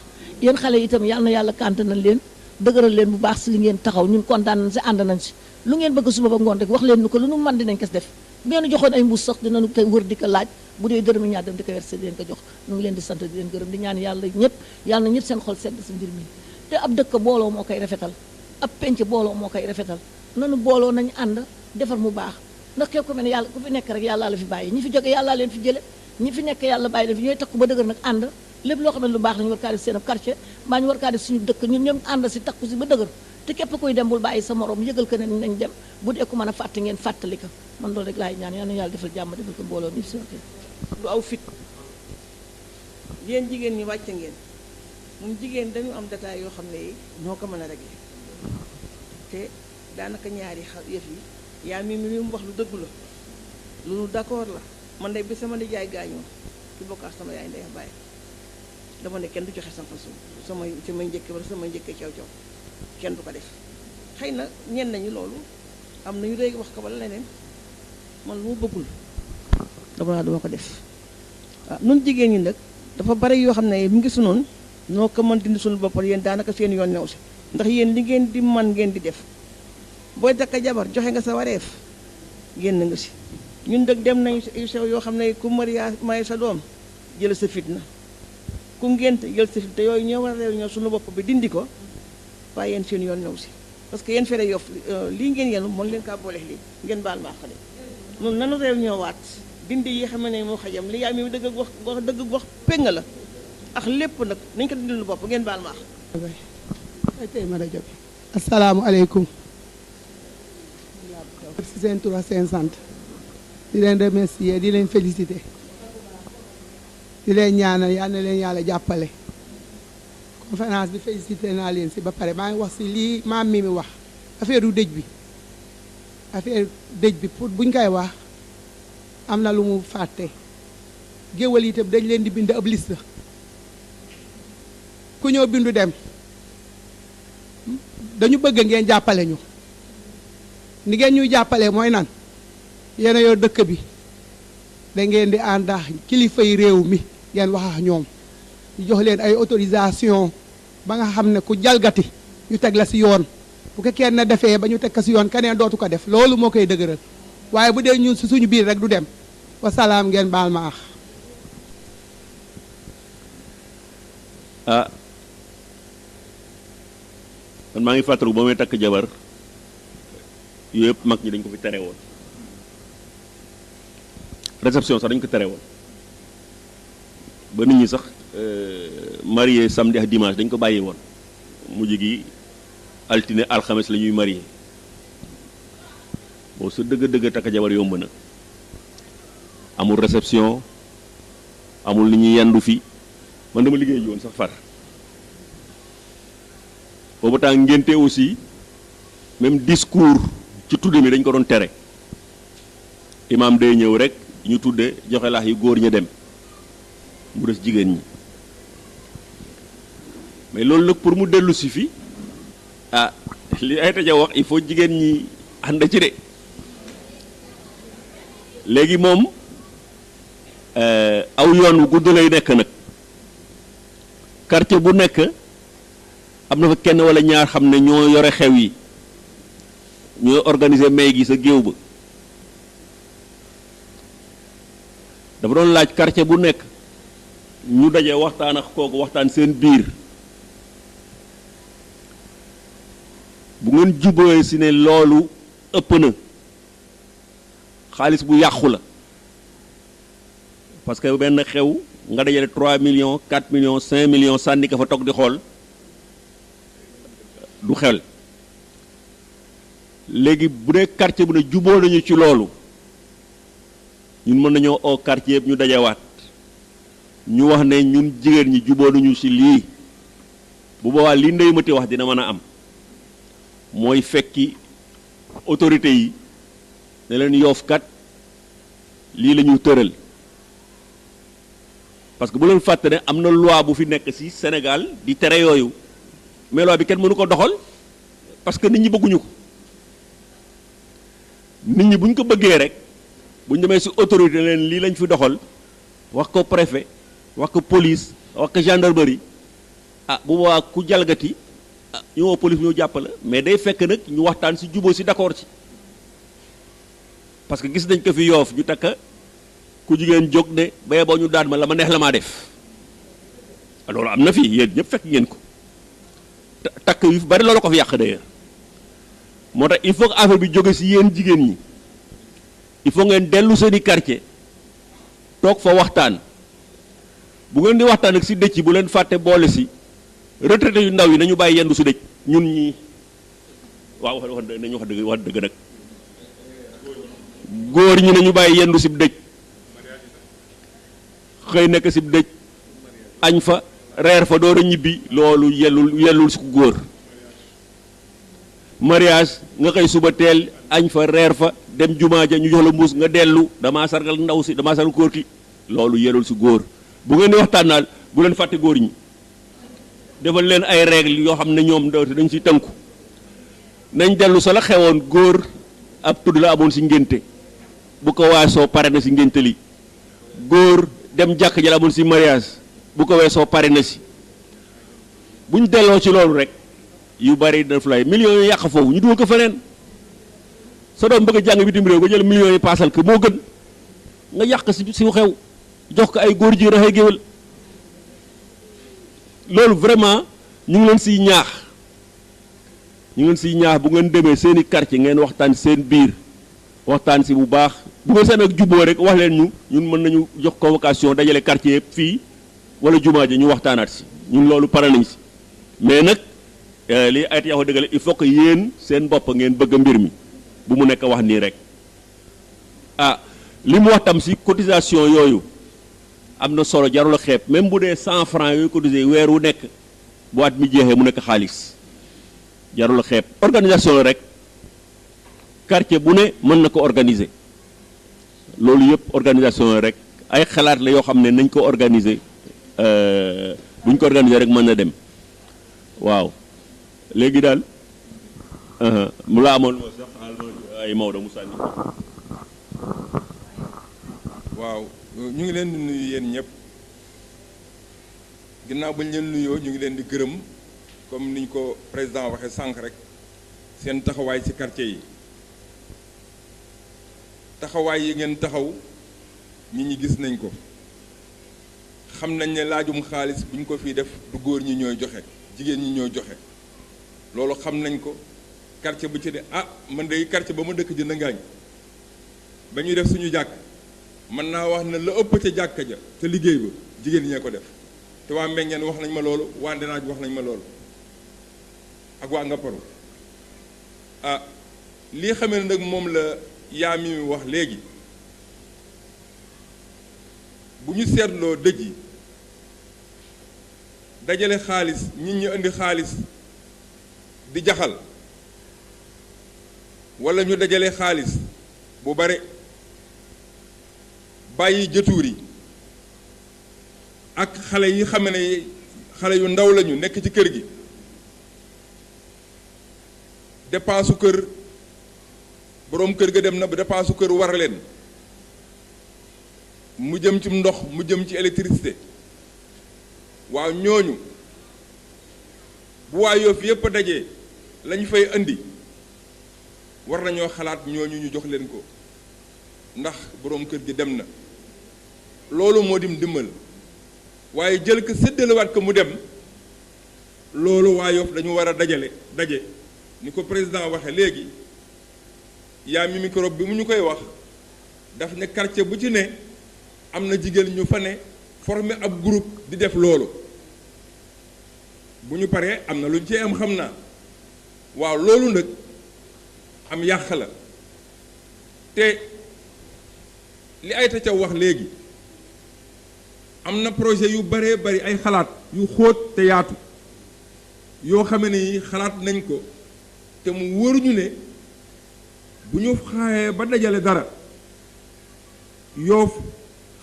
yéen xale yi itam yàlla na yàlla kànta nañ leen dëgëral leen bu baax si li ngeen taxaw ñun kontaan nañ si ànd nañ si lu ngeen bëgg suba ba ngoon rek wax leen nu ko lu nu man dinañ ko def bu ngeen joxoon ay mbuus sax dinañu koy wër di ko laaj bu dee dërëmi ñaar dem di ko versé di leen ko jox ñu ngi leen di sant di leen gërëm di ñaan yàlla ñëpp yàlla na ñëpp seen xol sedd si mbir mi te ab dëkk booloo moo koy rafetal ab penc booloo moo koy rafetal nanu booloo nañu ànd defar mu baax ndax képp ku mel ne yàlla ku fi nekk rek yàllaa la fi bàyyi ñi fi jóge yàllaa leen fi jële ñi fi nekk yàlla bàyyi leen fi ñooy takku ba dëgër nag ànd lépp loo xam ne lu baax la ñu war kaa def seen ab quartier mbaa ñu war kaa def suñu dëkk ñun ñoom ànd si takku si ba dëgër te képp kuy dem bul bàyyi sa morom yëgal ko ne nañ dem bu dee ku mën a fàtte ngeen fàttali ko man loolu rek laay ñaan yal na yàlla defal jàmm defal ko mbooloo ni si du aw fit yéen jigéen ñi wàcc ngeen ñun jigéen dañu am détail yoo xam ne ñoo ko mën a régler te daanaka ñaari yëf yi yaa mi mu wax lu dëgg la lu d'accord la man de bi sama nijaay gaañoo ci bokk ak sama yaay ndey bàyyi dama ne kenn du joxe samay njëkk wala samay njëkk caw kenn du ko def xëy na ñenn nañu loolu am nañu léegi wax ko wala leneen man lu mu bëggul dama ko def waaw nun jigéen ñi nag dafa bari yoo xam ne mu ngi sunoon noo ko mën dindi suñu boppal yéen daanaka seen yoon new si ndax yéen li ngeen di man ngeen di def booy takk jabar joxe nga sa wareef génn nga si ñun dëgg dem nañu yu sew yoo xam ne ku mariage may sa doom jël sa fitna ku ngénte jël sa fitna te yooyu ñoo war a réew ñoo suñu bopp bi dindi ko waaye yéen seen yoon ñëw si parce que yéen fere yof lii ngeen yenu mën leen kaa boole lii ngeen baal maa xale noonu nanu réew ñoo waat dindi yi xam ne moo xajam li yaay mi dëgg wax dëgg wax péng la ak lépp nag nañ ko dindi lu bopp ngeen baal maax tey ma rajo bi asalaamualeykum si seen tur ak seen sant di leen remercier di leen féliciter di leen ñaanal yal na leen yàlla jàppale conférence bi féliciter naa leen si ba pare maa ngi wax si lii maam mi wax affaire u dëj bi pour buñ koy wax am na lu mu fàtte géwal itam dañ leen di bind ab liste ku ñëw bindu dem dañu bëgg ngeen jàppale ñu ni ngeen ñuy jàppale mooy nan yéen a yor dëkk bi da ngeen di ànd ak kilifa yi réew mi ngeen wax ak ñoom ñu jox leen ay autorisation ba nga xam ne ku jalgati ñu teg la si yoon bu ko kenn defee ba ñu teg ko si yoon keneen dootu ko def loolu moo koy dëgëral waaye bu dee ñun si suñu biir rek du dem wasalaam ngeen baal ma ax man maa ngi fàttaliku ba may takk jabar yooyu yëpp mag ñi dañ ko fi tere woon réception sax dañ ko tere woon ba nit ñi sax marié samedi ak dimanche dañ ko bàyyi woon mujj gi altine alxames la ñuy marié boo sa dëgg-dëgg takk jabar yomb na amul réception amul li ñuy yendu fi man dama liggéey ji woon sax far boobu temps ngénte aussi même discours ci tudde mi dañ ko doon tere imaam day ñëw rek ñu tudde joxe laax yu góor ña dem mu des jigéen ñi mais loolu nag pour mu dellu si fi li ay taja wax il faut jigéen ñi ànd ci de léegi moom aw yoon wu gudd lay nekk nag quartier bu nekk am na fa kenn wala ñaar xam ne ñoo yore xew yi ñooy organiser may gi sa géew ba dafa doon laaj quartier bu nekk ñu daje waxtaan ak kooku waxtaan seen biir bu ngeen jubóoyee si ne loolu ëpp na xaalis bu yàqu la parce que benn xew nga dajale 3 millions 4 millions 5 millions sànni ko fa toog di xool du xel léegi bu dee quartier bu ne juboo nañu ci loolu ñun mën nañoo oo quartier yëpp ñu dajewaat ñu wax ne ñun jigéen ñi juboo nañu ci lii bu boobaa li ndey mati wax dina mën a am mooy fekki autorité yi ne leen yoofkat lii la ñu tëral parce que bu leen fàtte ne am na loi bu fi nekk ci Sénégal di tere yooyu mais loi bi kenn mënu ko doxal parce que nit ñi bëgguñu ko nit ñi bu ñu ko bëggee rek bu ñu demee ci autorité leen lii lañ fi doxal wax ko préfet wax ko police wax ko gendarmerie bu boobaa ku jalgati ñu woo police ñoo jàppale mais day fekk nag ñu waxtaan ci jubóo ci d'accord ci parce que gis nañ ko fi Yoof ñu takka ku jigéen jóg ne baye boo ñu daan ma la ma neex la maa def loolu am na fi yéen ñëpp fekk ngeen ko takk yu bari loolu ko fi yàq d'ailleurs moo tax il faut que affaire bi jóge ci yéen jigéen ñi il faut ngeen dellu seeni quartier toog fa waxtaan bu ngeen di waxtaan ak ci dëcc yi bu leen fàtte boole ci retraité yu ndaw yi nañu bàyyi yendu ci dëj ñun ñi waaw nañu wax dëgg nag góor ñi nañu bàyyi yendu ci dëj xëy nekk ci dëj añ fa reer fa door a ñibbi loolu yellul ci ku góor mariage nga xëy suba teel añ fa reer fa dem jumaa ja ñu jox la mbuus nga dellu damaa sargal ndaw si damaa sargal góor ki loolu yellul ci góor bu ngeen di waxtaan naal bu leen fàtte góor ñi defal leen ay règles yoo xam ne ñoom dañ ci tënku nañ dellu sa la xewoon góor ab tudd la amoon ci ngénte bu ko weesoo pare na ci ngénte li góor dem jàkk ja la amoon ci mariage bu ko weesoo pare na ci buñ delloo ci loolu rek yu bari daf lay millions yu yàq foofu ñu dugal ko feneen sa doom bëgg a jàng bitim réew nga jël millions yi paasal ko moo gën nga yàq si xew jox ko ay góor ji raxay géwél loolu vraiment ñu ngi leen siy ñaax bu ngeen demee seen i quartier ngeen waxtaan seen biir waxtaan si bu baax bu ngeen seen ak juboo rek wax leen ñun mën nañu jox convocation dajale quartier yëpp fii wala jumaa ji ñu waxtaanaat si ñun loolu pare nañ si mais nag li ayat yaxu dëggale il faut que yéen seen bopp ngeen bëgg mbir mi bu mu nekk wax nii rek li mu wax tam si cotisation yooyu am na solo jarul a xeeb même bu dee 100 francs yooyu cotisé weer wu nekk bu at mi jeexee mu nekk xaalis jarul a xeeb organisation la rek quartier bu ne mën na ko organiser loolu yëpp organisation la rek ay xalaat la yoo xam ne nañ ko organiser buñ ko organiser rek mën na dem waaw léegi daal mu la amoon moo sax ay Maodo mu sànni waaw ñu ngi leen di nuyu yéen ñëpp ginnaaw bañ leen nuyoo ñu ngi leen di gërëm comme niñ ko président waxee sànq rek seen taxawaay ci quartier yi taxawaay yi ngeen taxaw nit ñi gis nañ ko xam nañ ne laajum xaalis bu ñu ko fii def du góor ñi ñooy joxe jigéen ñi ñooy joxe loolu xam nañ ko quartier bu ci ne man de quartier ba ma dëkk jënd ngaañ ba ñuy def suñu jàkk mën naa wax ne la ëpp ca jàkka ja te liggéey ba jigéen ñee ko def te waa Mbengeen wax nañ ma loolu waa Ndenaaj wax nañ ma loolu ak waa Ngaparu lii xamee ne nag moom la yaa mi wax léegi bu ñu seetloo dëj yi dajale xaalis nit ñi indi xaalis di jaxal walla ñu dajale xaalis bu bare bàyyi jëtuur yi ak xale yi xam ne xale yu ndaw lañu nekk ci kër gi dépensu kër boroom kër ga dem na ba dépensu kër war leen mu jëm ci ndox mu jëm ci électricité waaw ñooñu bu waa Yoff yépp a dajee lañu fay indi war nañoo xalaat ñooñu ñu jox leen ko ndax boroom kër gi dem na loolu moo dim dimbal waaye jël ko séddalewaat ko mu dem loolu waa Yoff dañu war a daje ni ko président waxe léegi yaa mi microbe bi mu ñu koy wax daf ne quartier bu ci ne am na jigéen ñu fa ne former ab groupe di def loolu bu ñu paree am na lu ñu cee am xam naa waaw loolu nag am yàq la te li Ayta Thiaw wax léegi am na projet yu baree bari ay xalaat yu xóot te yaatu yoo xam ne yi xalaat nañ ko te mu wóoruñu ne bu ñu xaayee ba dajale dara Yoff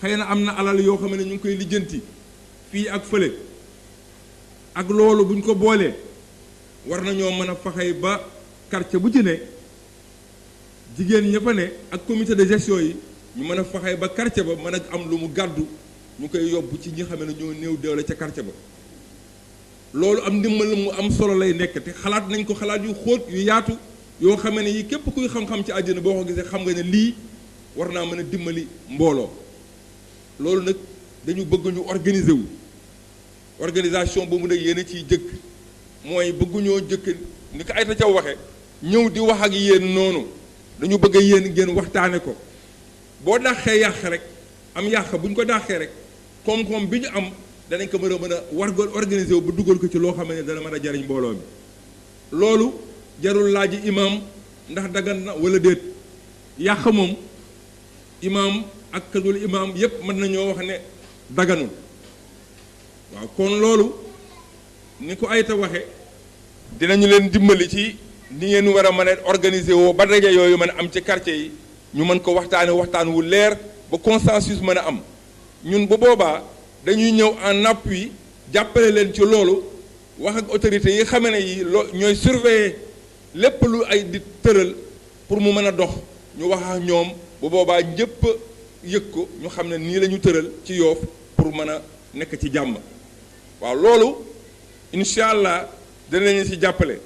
xëy na am na alal yoo xam ne ñu ngi koy lijjanti fii ak fële ak loolu bu ñu ko boolee war nañoo mën a faxay ba quartier bu ci ne jigéen ña fa ne ak comité de gestion yi ñu mën a faxay ba quartier ba mën a am lu mu gàddu ñu koy yóbbu ci ñi xam ne ñoo néew doole ca quartier ba loolu am ndimbal mu am solo lay nekk te xalaat nañ ko xalaat yu xóot yu yaatu yoo xam ne yi képp kuy xam-xam ci àddina boo ko gisee xam nga ne lii war naa mën a dimbali mbooloo loolu nag dañu bëgg ñu organiser wu organisation boobu nag yéen a ciy jëkk mooy bëgguñoo jëkk ni ko Ayta Thiaw waxe ñëw di wax ak yéen noonu dañu bëgg a yéen ngeen waxtaane ko boo dàqee yàq rek am yàq bu ñu ko dàqee rek koom-koom bi ñu am danañ ko mën a war organiser wu ba dugal ko ci loo xam ne dana mën a jariñ mbooloo mi loolu jarul laaji imaam ndax dagan na wala déet yàq moom imaam ak kadul imaam yépp mën nañoo wax ne daganul waaw kon loolu ni ko Ayta waxe dinañu leen dimbali ci ni ngeen war a mën a organiser woo ba daje yooyu mën a am ci quartier yi ñu mën ko waxtaane waxtaan wu leer ba consensus mën a am ñun bu boobaa dañuy ñëw en appui jàppale leen ci loolu wax ak autorités yi xam ne yi ñooy surveiller lépp lu ay di tëral pour mu mën a dox ñu wax ak ñoom bu boobaa ñëpp yëg ko ñu xam ne nii la ñu tëral ci Yoff pour mën a nekk ci jàmm waaw loolu incha allah danañu ci jàppale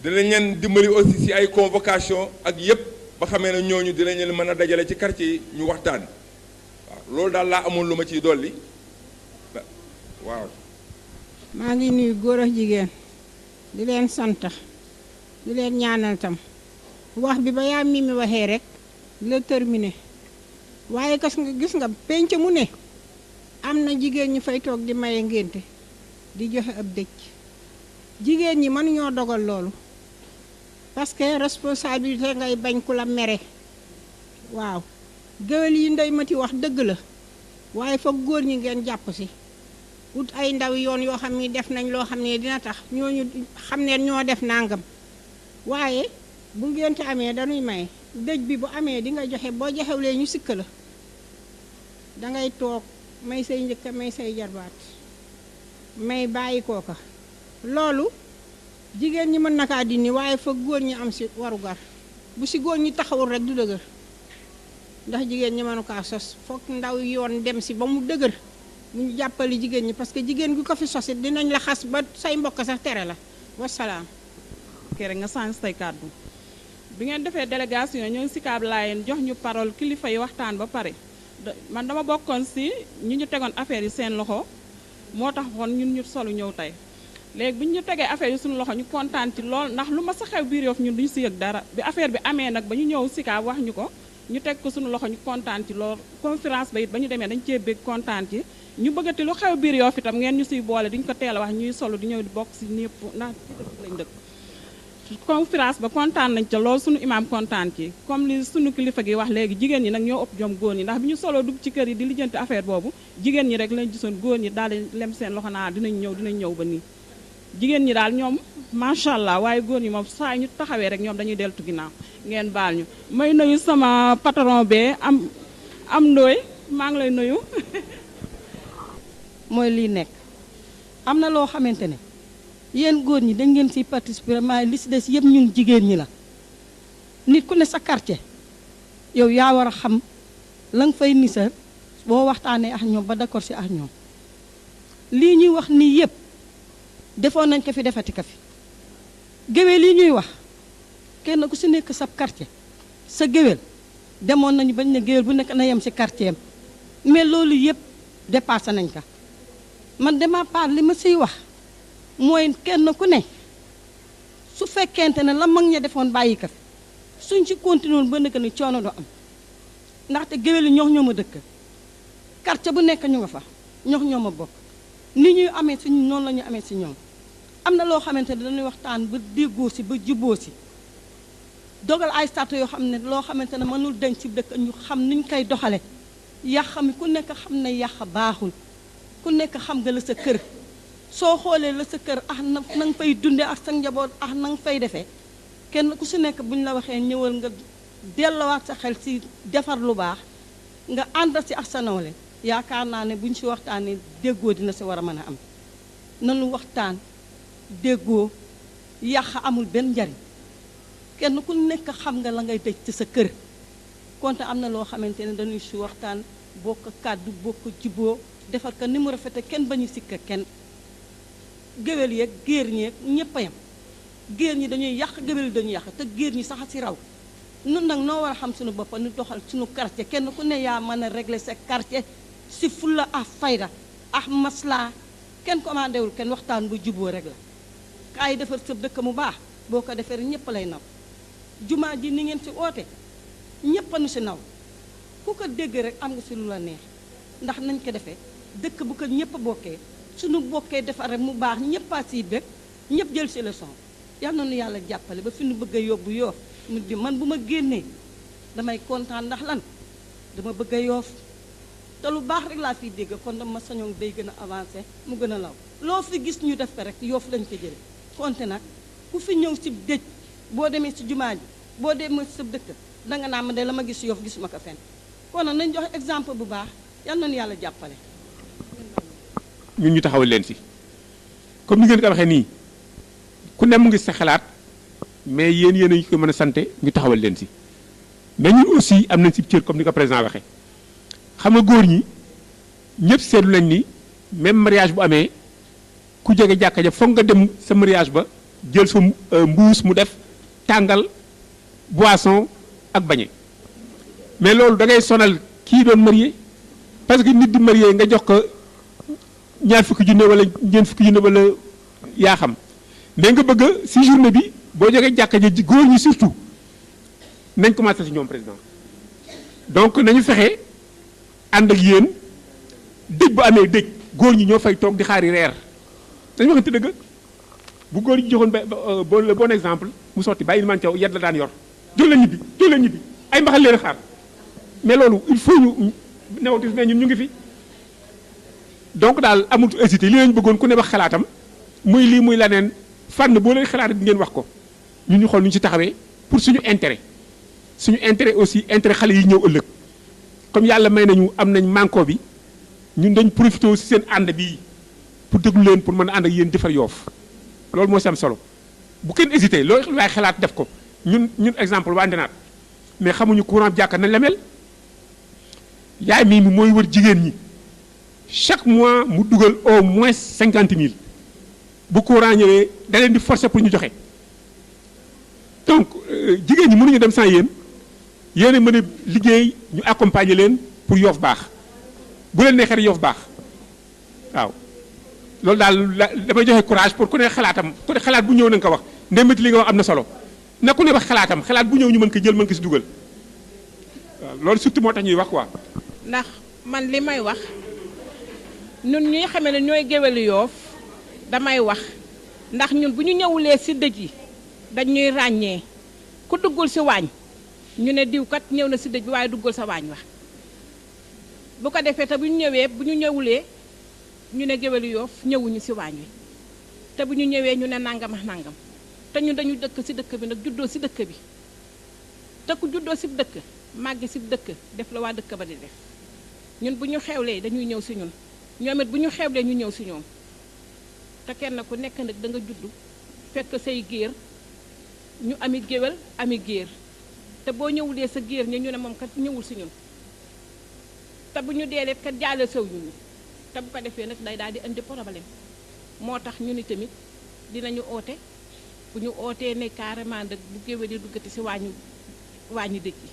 dinañ leen dimbali aussi ci ay convocation ak yépp ba xamee ne ñooñu dinañ leen mën a dajale ci quartier yi ñu waxtaan waaw loolu daal laa amoon lu ma ciy dolli waaw. maa ngi nuyu góor ak jigéen di leen sant di leen ñaanal tam wax bi ba yaa mi waxee rek la terminé waaye gis nga penc mu ne am na jigéen ñi fay toog di maye ngénte di joxe ab dëj jigéen ñi mënuñoo dogal loolu parce que responsabilité ngay bañ ku la mere waaw géwél yi ndey mati wax dëgg la waaye foog góor ñi ngeen jàpp si wut ay ndaw yoon yoo xam ni def nañ loo xam ne dina tax ñooñu xam ne ñoo def nangam waaye bu ngénte amee dañuy maye dëj bi bu amee di nga joxe boo joxewlee ñu sikk la dangay toog may say njëkk may say jarbaat may bàyyi kooka loolu jigéen ñi mën na kaa dindi waaye fa góor ñi am si warugar bu si góor ñi taxawul rek du dëgër ndax jigéen ñi mënu kaa sos foog ndaw yoon dem si ba mu dëgër mu ñu jàppale jigéen ñi parce que jigéen gu ko fi sosit dinañ la xas ba say mbokk sax tere la wasalaam. rek nga sànni say kàddu bi ngeen defee délégation ñoo ngi si Sicap Layène jox ñu parole kilifa yi waxtaan ba pare man dama bokkoon si ñu tegoon affaire yi seen loxo moo tax woon ñun ñu solu ñëw tey léegi bi ñu tegee affaire yi suñu loxo ñu kontaan ci lool ndax lu ma sa xew biir Yoff ñun duñu si yëg dara bi affaire bi amee nag ba ñu ñëw Sicap wax ñu ko ñu teg ko suñu loxo ñu kontaan ci lool conférence ba it ba ñu demee dañu cee bég kontaan ci ñu bëggati lu xew biir Yoff itam ngeen ñu siy boole diñu ko teel a wax ñuy solu di ñëw di bokk si ñëpp ndax lañ dëkk conférence ba kontaan nañ ca lool suñu imaam kontaan ci comme li suñu kilifa gi wax léegi jigéen ñi nag ñoo ëpp jom góor ñi ndax bi ñu soloo dugg ci kër yi di lijjanti affaire boobu jigéen ñi rek lañ gisoon góor ñi daal di lem seen loxo naa dinañ ñëw ba nii jigéen ñi daal ñoom macha allah waaye góor ñi moom saa ñu taxawee rek ñoom dañuy deltu ginnaaw ngeen baal ñu may nuyu sama patron bee am ndooy maa ngi lay nuyu mooy lii nekk am na loo xamante ne yéen góor ñi dañ ngeen ci participer mais li ci des yëpp ñun jigéen ñi la nit ku ne sa quartier yow yaa war a xam la nga fay nisar boo waxtaanee ak ñoom ba d'accord ci ak ñoom lii ñuy wax nii yëpp defoon nañ ko fi defati ko fi géwél yi ñuy wax kenn ku ci nekk sa quartier sa géwél demoon nañu bañ ne géwél bu nekk na yem ci quartier am mais loolu yëpp dépassé nañ ko man de ma part li ma ciy wax mooy kenn ku ne su fekkente ne la mag ña defoon bàyyi ko fi suñ ci continué ba nekk ni coono du am ndaxte géwél yi ñoo ma dëkk quartier bu nekk ñu nga fa ñoo ma bokk ni ñuy amee si ñun noonu la ñu amee si ñoom am na loo xamante ne dañuy waxtaan ba déggoo si ba juboo si dogal ay sart yoo xam ne loo xamante ne mënul denc ci dëkk ñu xam niñ koy doxale yàq mi ku nekk xam ne yàq baaxul ku nekk xam nga la sa kër soo xoolee la sa kër na nga fay dunde ak sa njaboot na nga fay defee kenn ku si nekk buñ la waxee ñëwal nga delloowaat sa xel si defar lu baax nga ànd si ak sa nawle yaakaar naa ne buñ si waxtaanee déggoo dina si war a mën a am nanu waxtaan déggoo yàq amul benn njariñ kenn ku nekk xam nga la ngay dëj ci sa kër konte am na loo xamante ne dañuy si waxtaan bokk kàddu bokk jiboo defar ko ni mu rafete kenn bañu sikka kenn géwél yeeg géer ñeeg ñëpp a yam géer ñi dañuy yàq géwél yi dañuy yàq te géer ñi sax si raw nun nag noo war a xam suñu bopp nu doxal suñu quartier kenn ku ne yaa mën a régler sa quartier si fulla ak fayda ak masla kenn commandé wul kenn waxtaan bu juboo rek la kaay defar sa dëkk mu baax boo ko defee ñëpp lay naw jumaa ji ni ngeen si oote ñëpp a nu si naw ku ko dégg rek am nga si lu la neex ndax nañ ko defee dëkk bu ko ñëpp bokkee suñu bokkee defar rek mu baax ñëpp a siy bëgg ñëpp jël si leçon yal na nu yàlla jàppale ba fi nu bëgg a yóbbu Yoff mu di man bu ma génnee damay kontaan ndax lan dama bëgg a Yoff te lu baax rek laa fiy dégg kon dama sañoon day gën a avancé mu gën a law loo fi gis ñu def ko rek Yoff lañ ko jële konte nag ku fi ñëw si dëj boo demee si jumaa ji boo demee si sa dëkk danga naa ma de la ma gis Yoff gisuma ko fenn kon nag nañ joxe exemple bu baax yal na nu yàlla jàppale ñun ñu taxawal leen si comme ni ngeen ko waxee nii ku ne mu ngi sa xalaat mais yéen ñu ko mën a sante ñu taxawal leen si mais ñun aussi am nañ si cër comme ni ko président waxee xam nga góor ñi ñëpp seetlu nañ ni même mariage bu amee ku jege jàkka ja foog nga dem sa mariage ba jël fa mbuus mu def tàngal boisson ak bañe mais loolu da ngay sonal kii doon marié parce que nit di marié nga jox ko ñaar fukki junne wala ñeent fukki junne wala yaa xam mais nga bëgg si journée bi boo jógee jàkka ji góor ñi surtout nañ commencé si ñoom président donc nañu fexe ànd ak yéen dëj bu amee dëj góor ñi ñoo fay toog di xaari reer dañu waxante dëgg bu góor ñi joxoon le bon exemple mu sotti bàyyi man caw yet la daan yor jël la ñibbi ay mbaxal leen xaar mais loolu il faut ñu newatis ne ñun ñu ngi fi donc daal amul hésité li lañ bëggoon ku ne wax xalaatam muy lii muy laneen fànn boo leen xalaat ngeen wax ko ñun ñu xool nu ñu ci taxawee pour suñu intérêt aussi intérêt xale yi ñëw ëllëg comme yàlla may nañu am nañ manko bi ñun dañ profité aussi seen ànd bii pour déglu leen pour mën a ànd ak yéen defar Yoff loolu moo si am solo bu kenn hésité loolu waaye xalaat def ko ñun exemple waa Ndenaat mais xamuñu courant jàkka nañ la mel yaay mii mi mooy wër jigéen ñi chaque mois mu dugal au moins 50 000 bu courant ñëwee da leen di forcer pour ñu joxe donc jigéen ñi mënuñu dem sans yéen yéen a mën a liggéey ñu accompagner leen pour Yoff baax bu leen neexee Yoff baax waaw loolu daal damay joxe courage pour ku ne xalaatam ku ne xalaat bu ñëw na nga ko wax ndembati li nga wax am na solo na ku ne wax xalaatam xalaat bu ñëw ñu mën ko jël mën ko si dugal waaw loolu surtout moo tax ñuy wax quoi. ndax man li may wax ñun ñuy xamee ne ñooy géwélu Yoff damay wax ndax ñun bu ñu ñëwulee si dëj yi dañuy ràññee ku duggul si waañ ñu ne diw kat ñëw na si dëj bi waaye duggul sa waañ wax bu ko defee te bu ñu ñëwulee ñu ne géwélu Yoff ñëwuñu si waañ wi te bu ñu ñëwee ñu ne nangam ak nangam te ñun dañu dëkk si dëkk bi nag juddoo si dëkk bi te ku juddoo si dëkk màgg si dëkk def la waa dëkk ba di def ñun bu ñu xewlee dañuy ñëw si ñun ñoom it bu ñu xewlee ñu ñëw si ñoom te kenn ku nekk nag da nga juddu fekk say géer ñu ami géwél ami géer te boo ñëwulee sa géer ña ñu ne moom kat ñëwul si ñun te bu ñu deelee kat jaale sew ñu te bu ko defee nag day daal di indi problème moo tax ñu ni tamit dinañu oote bu ñu ootee ne carrément nag bu géwél yi duggati si wàññi dëj yi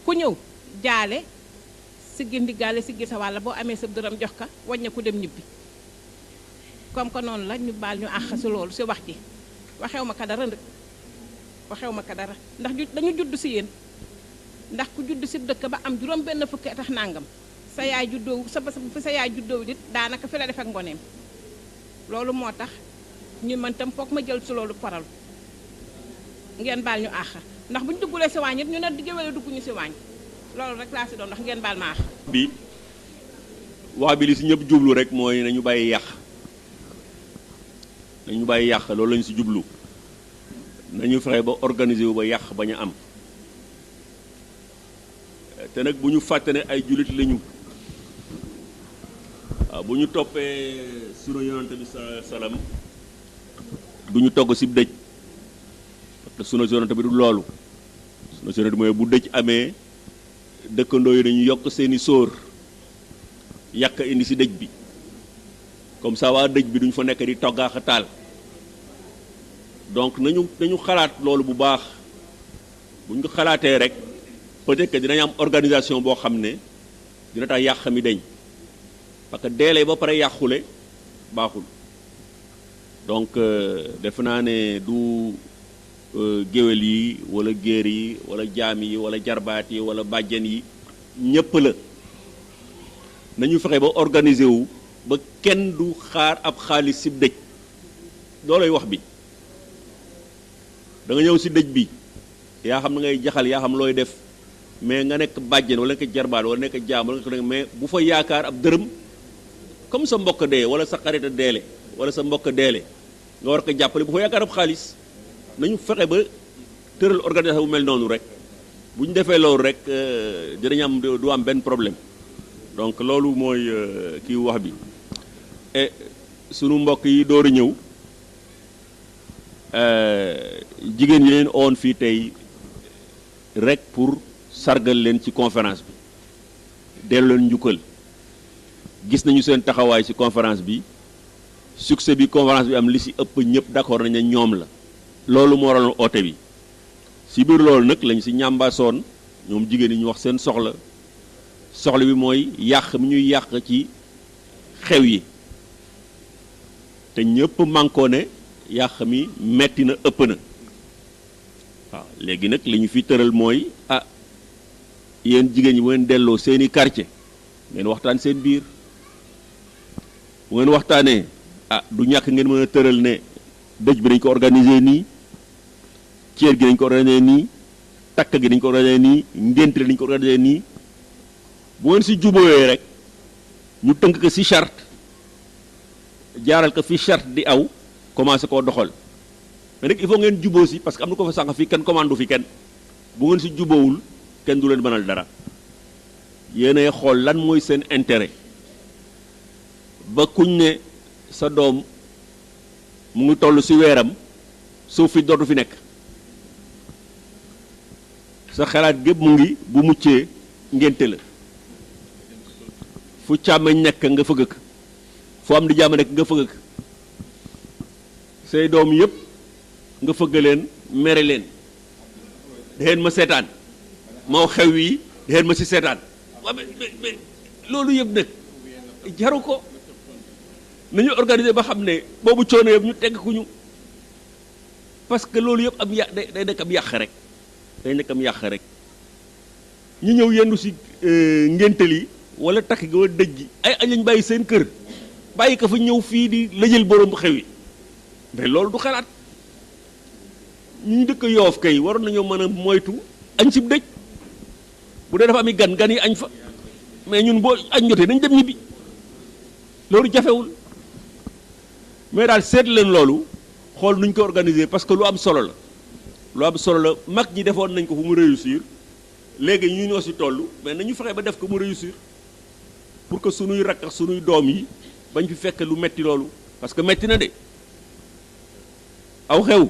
ku ñëw jaale siggi ndiggaale siggi sa wàlla boo amee sa dërëm jox ka wàññe ku dem ñibbi comme que noonu la ñu baal ñu àq si loolu si wax ji waxew ma ka dara nag waxew ma ka dara ndax dañu judd si yéen ndax ku judd si dëkk ba am juróom benn fukki tax nangam sa yaay juddoo sa yaay juddoo dit daanaka fi la def ak ngoneem loolu moo tax ñu mën tam foog ma jël si loolu paral ngeen baal ñu àq ndax bu ñu duggulee si waañ it ñu ne géwél dugguñu si waañ loolu rek laa si doon ndax ngeen baal ma àq bi wax bi li si ñëpp jublu rek mooy nañu bàyyi yàq loolu lañu si jublu nañu fexe ba organiser wu ba yàq bañ a am te nag bu ñu fàtte ne ay jullit lañu waaw bu ñu toppee sunu yonante bi salaam du ñu togg si dëj parce que sunu yonante bi du loolu sunu yonante mooy bu dëj amee dëkkandoo yi dañu yokk seeni sóor yàq indi si dëj bi comme ça waa dëj bi duñ fa nekk di toggaax a taal donc nañu xalaat loolu bu baax buñ ko xalaatee rek peut-être que dinañ am organisation boo xam ne dina tax yàq mi dañ parce que deelee ba pare yàqule baaxul donc defe naa ne du géwél yi wala géer yi wala jaam yi wala jarbaat yi wala bàjjen yi ñépp la nañu fexe ba organiser wu ba kenn du xaar ab xaalis si dëj loolay wax bi da nga ñëw si dëj bi yaa xam na ngay jaxal yaa xam looy def mais nga nekk bàjjen wala nekk jarbaat wala nekk jaam wala nekk mais bu fa yaakaar ab dërëm comme sa mbokk dee wala sa xarita deele wala sa mbokk deele nga war ko jàppale bu fa yaakaar ab xaalis nañu fexe ba tëral organisation bu mel noonu rek bu ñu defee loolu rek dinañ am du am benn problème donc loolu mooy kii wax bi et sunu mbokk yi door a ñëw jigéen yi leen oon fii tey rek pour sargal leen ci conférence bi dellu leen njukkal gis nañu seen taxawaay ci conférence bi succès bi conférence bi am li ci ëpp ñëpp d'accord nañ ne ñoom la loolu moo waral oote bi si biir loolu nag lañ si ñàmbaasoon ñoom jigéen ñi ñu wax seen soxla bi mooy yàq mi ñuy yàq ci xew yi te ñëpp mànkoo ne yàq mi metti na ëpp na waaw léegi nag li ñu fi tëral mooy yéen jigéen ñi bu ngeen delloo seeni quartier ngeen waxtaan seen biir bu ngeen waxtaanee du ñàkk ngeen mën a tëral ne dëj bi dañ ko organiser nii ceer gi dañ ko organiser nii takk gi dañ ko organiser nii ngénte dañ ko organiser nii bu ngeen si jubóoyee rek ñu tënk ko si charte jaaral ko fi charte di aw commencé koo doxal mais nag il faut ngeen jubóo si parce que am na ko fa sànq fii kenn commande fi kenn bu ngeen si jubóowul kenn du leen mënal dara yéenay xool lan mooy seen intérêt ba kuñ ne sa doom mu ngi toll si weeram suuf fi dootu fi nekk sa xalaat gépp mu ngi bu muccee ngénte la fu càmmeñ nekk nga fëgg fu am di jàmm nekk nga fëgg say doom yëpp nga fëgg leen mere leen dangeen ma seetaan moo xew yi dangeen ma si seetaan waaw mais loolu yëpp nag jaru ko nañu organiser ba xam ne boobu coono yëpp ñu tegg ku ñu parce que loolu yëpp am day nekk am yàq rek day nekk am yàq rek ñu ñëw yendu si ngéntel yi wala takk gi wala dëj gi ay añ lañ bàyyi seen kër bàyyi ko fa ñëw fii di lëjël borom xew yi mais loolu du xalaat ñu dëkk Yoof kay waroon nañoo mën a moytu añ si dëj bu dee dafa ami gan yi añ fa mais ñun boo añ jotee nañ dem ñibbi loolu jafewul mais daal seet leen loolu xool nuñ ko organiser parce que lu am solo la mag ñi defoon nañ ko fu mu réussir léegi ñu ñoo si toll mais nañu fexe ba def ko mu réussir pour que sunuy rakk ak sunuy doom yi bañ fi fekk lu metti loolu parce que metti na de aw xew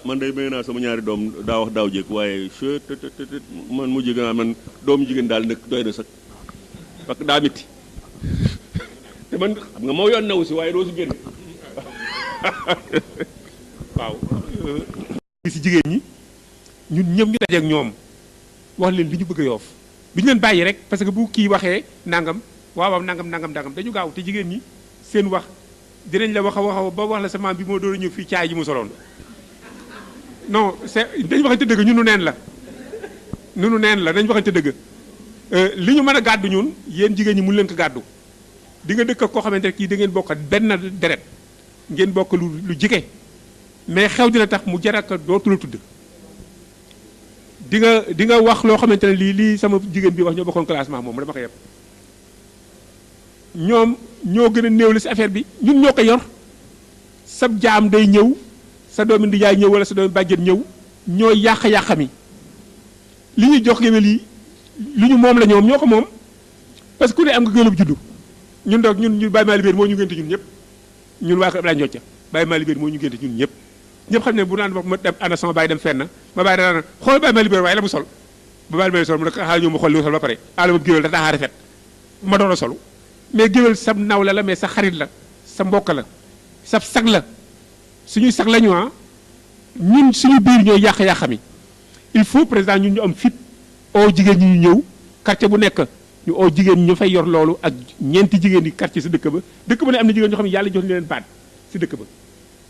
man day may naa sama ñaari doom daa wax daaw jéeg waaye man mu jég naa man doomu jigéen daal nag doy na sax parce que daa metti te man xam nga moo yoon newu si waaye doo si génn waaw si jigéen ñi ñun ñëpp ñu dajeek ñoom wax leen li ñu bëgg a Yoof du ñu leen bàyyi rek parce que bu kii waxee nangam waaw nangam dañu gaaw te jigéen ñi seen wax dinañ la wax ba wax la sa maam bi moo doon ñëw fii caay ji mu soloon non c'est dañu waxante dëgg ñunu neen la dañu waxante dëgg li ñu mën a gàddu ñun yéen jigéen ñi mun leen ko gàddu di nga dëkk koo xamante ne kii da ngeen bokk benn deret ngeen bokk lu jige mais xew dina tax mu jaraka dootu la tudd di nga wax loo xamante ne lii sama jigéen bi wax ñoo bokkoon classement moom dama ko yeb ñoom ñoo gën a néew la si affaire bi ñun ñoo ko yor sab jaam day ñëw sa doomi ndijaay ñëw wala sa doomi bàjjen ñëw ñoo yàq-yàqami li ñuy jox géwél yi lu ñu moom la ñoom ñoo ko moom parce que ku ne am nga gëlub juddu ñun doog ñun Baye Malick Bér moo ñu ngénte ñun ñëpp ñun waa Abdoulaye Ndiocca Baye Malick Bér moo ñu ngénte ñun ñëpp xam ne bu naan ma dem ana sama baay dem fenn ma bàyyi dana xool Baye Malick Bér waaye la mu sol ba Baye Malick sol mu ne xaaral ñëw ma xool li mu sol ba pare alama géwél dafa daa rafet ma doon a solu mais géwél sa naw la mais sa xarit la sa mbokk la sa sag la suñuy sag la ñu ñun suñu biir ñooy yàq-yàqami il faut président ñun ñu am fit oo jigéen ñi ñu ñëw quartier bu nekk ñu oo jigéen ñu fay yor loolu ak ñeenti jigéen yi quartier si dëkk ba ne am na jigéen ñoo xam ne yàlla jox leen baat si dëkk ba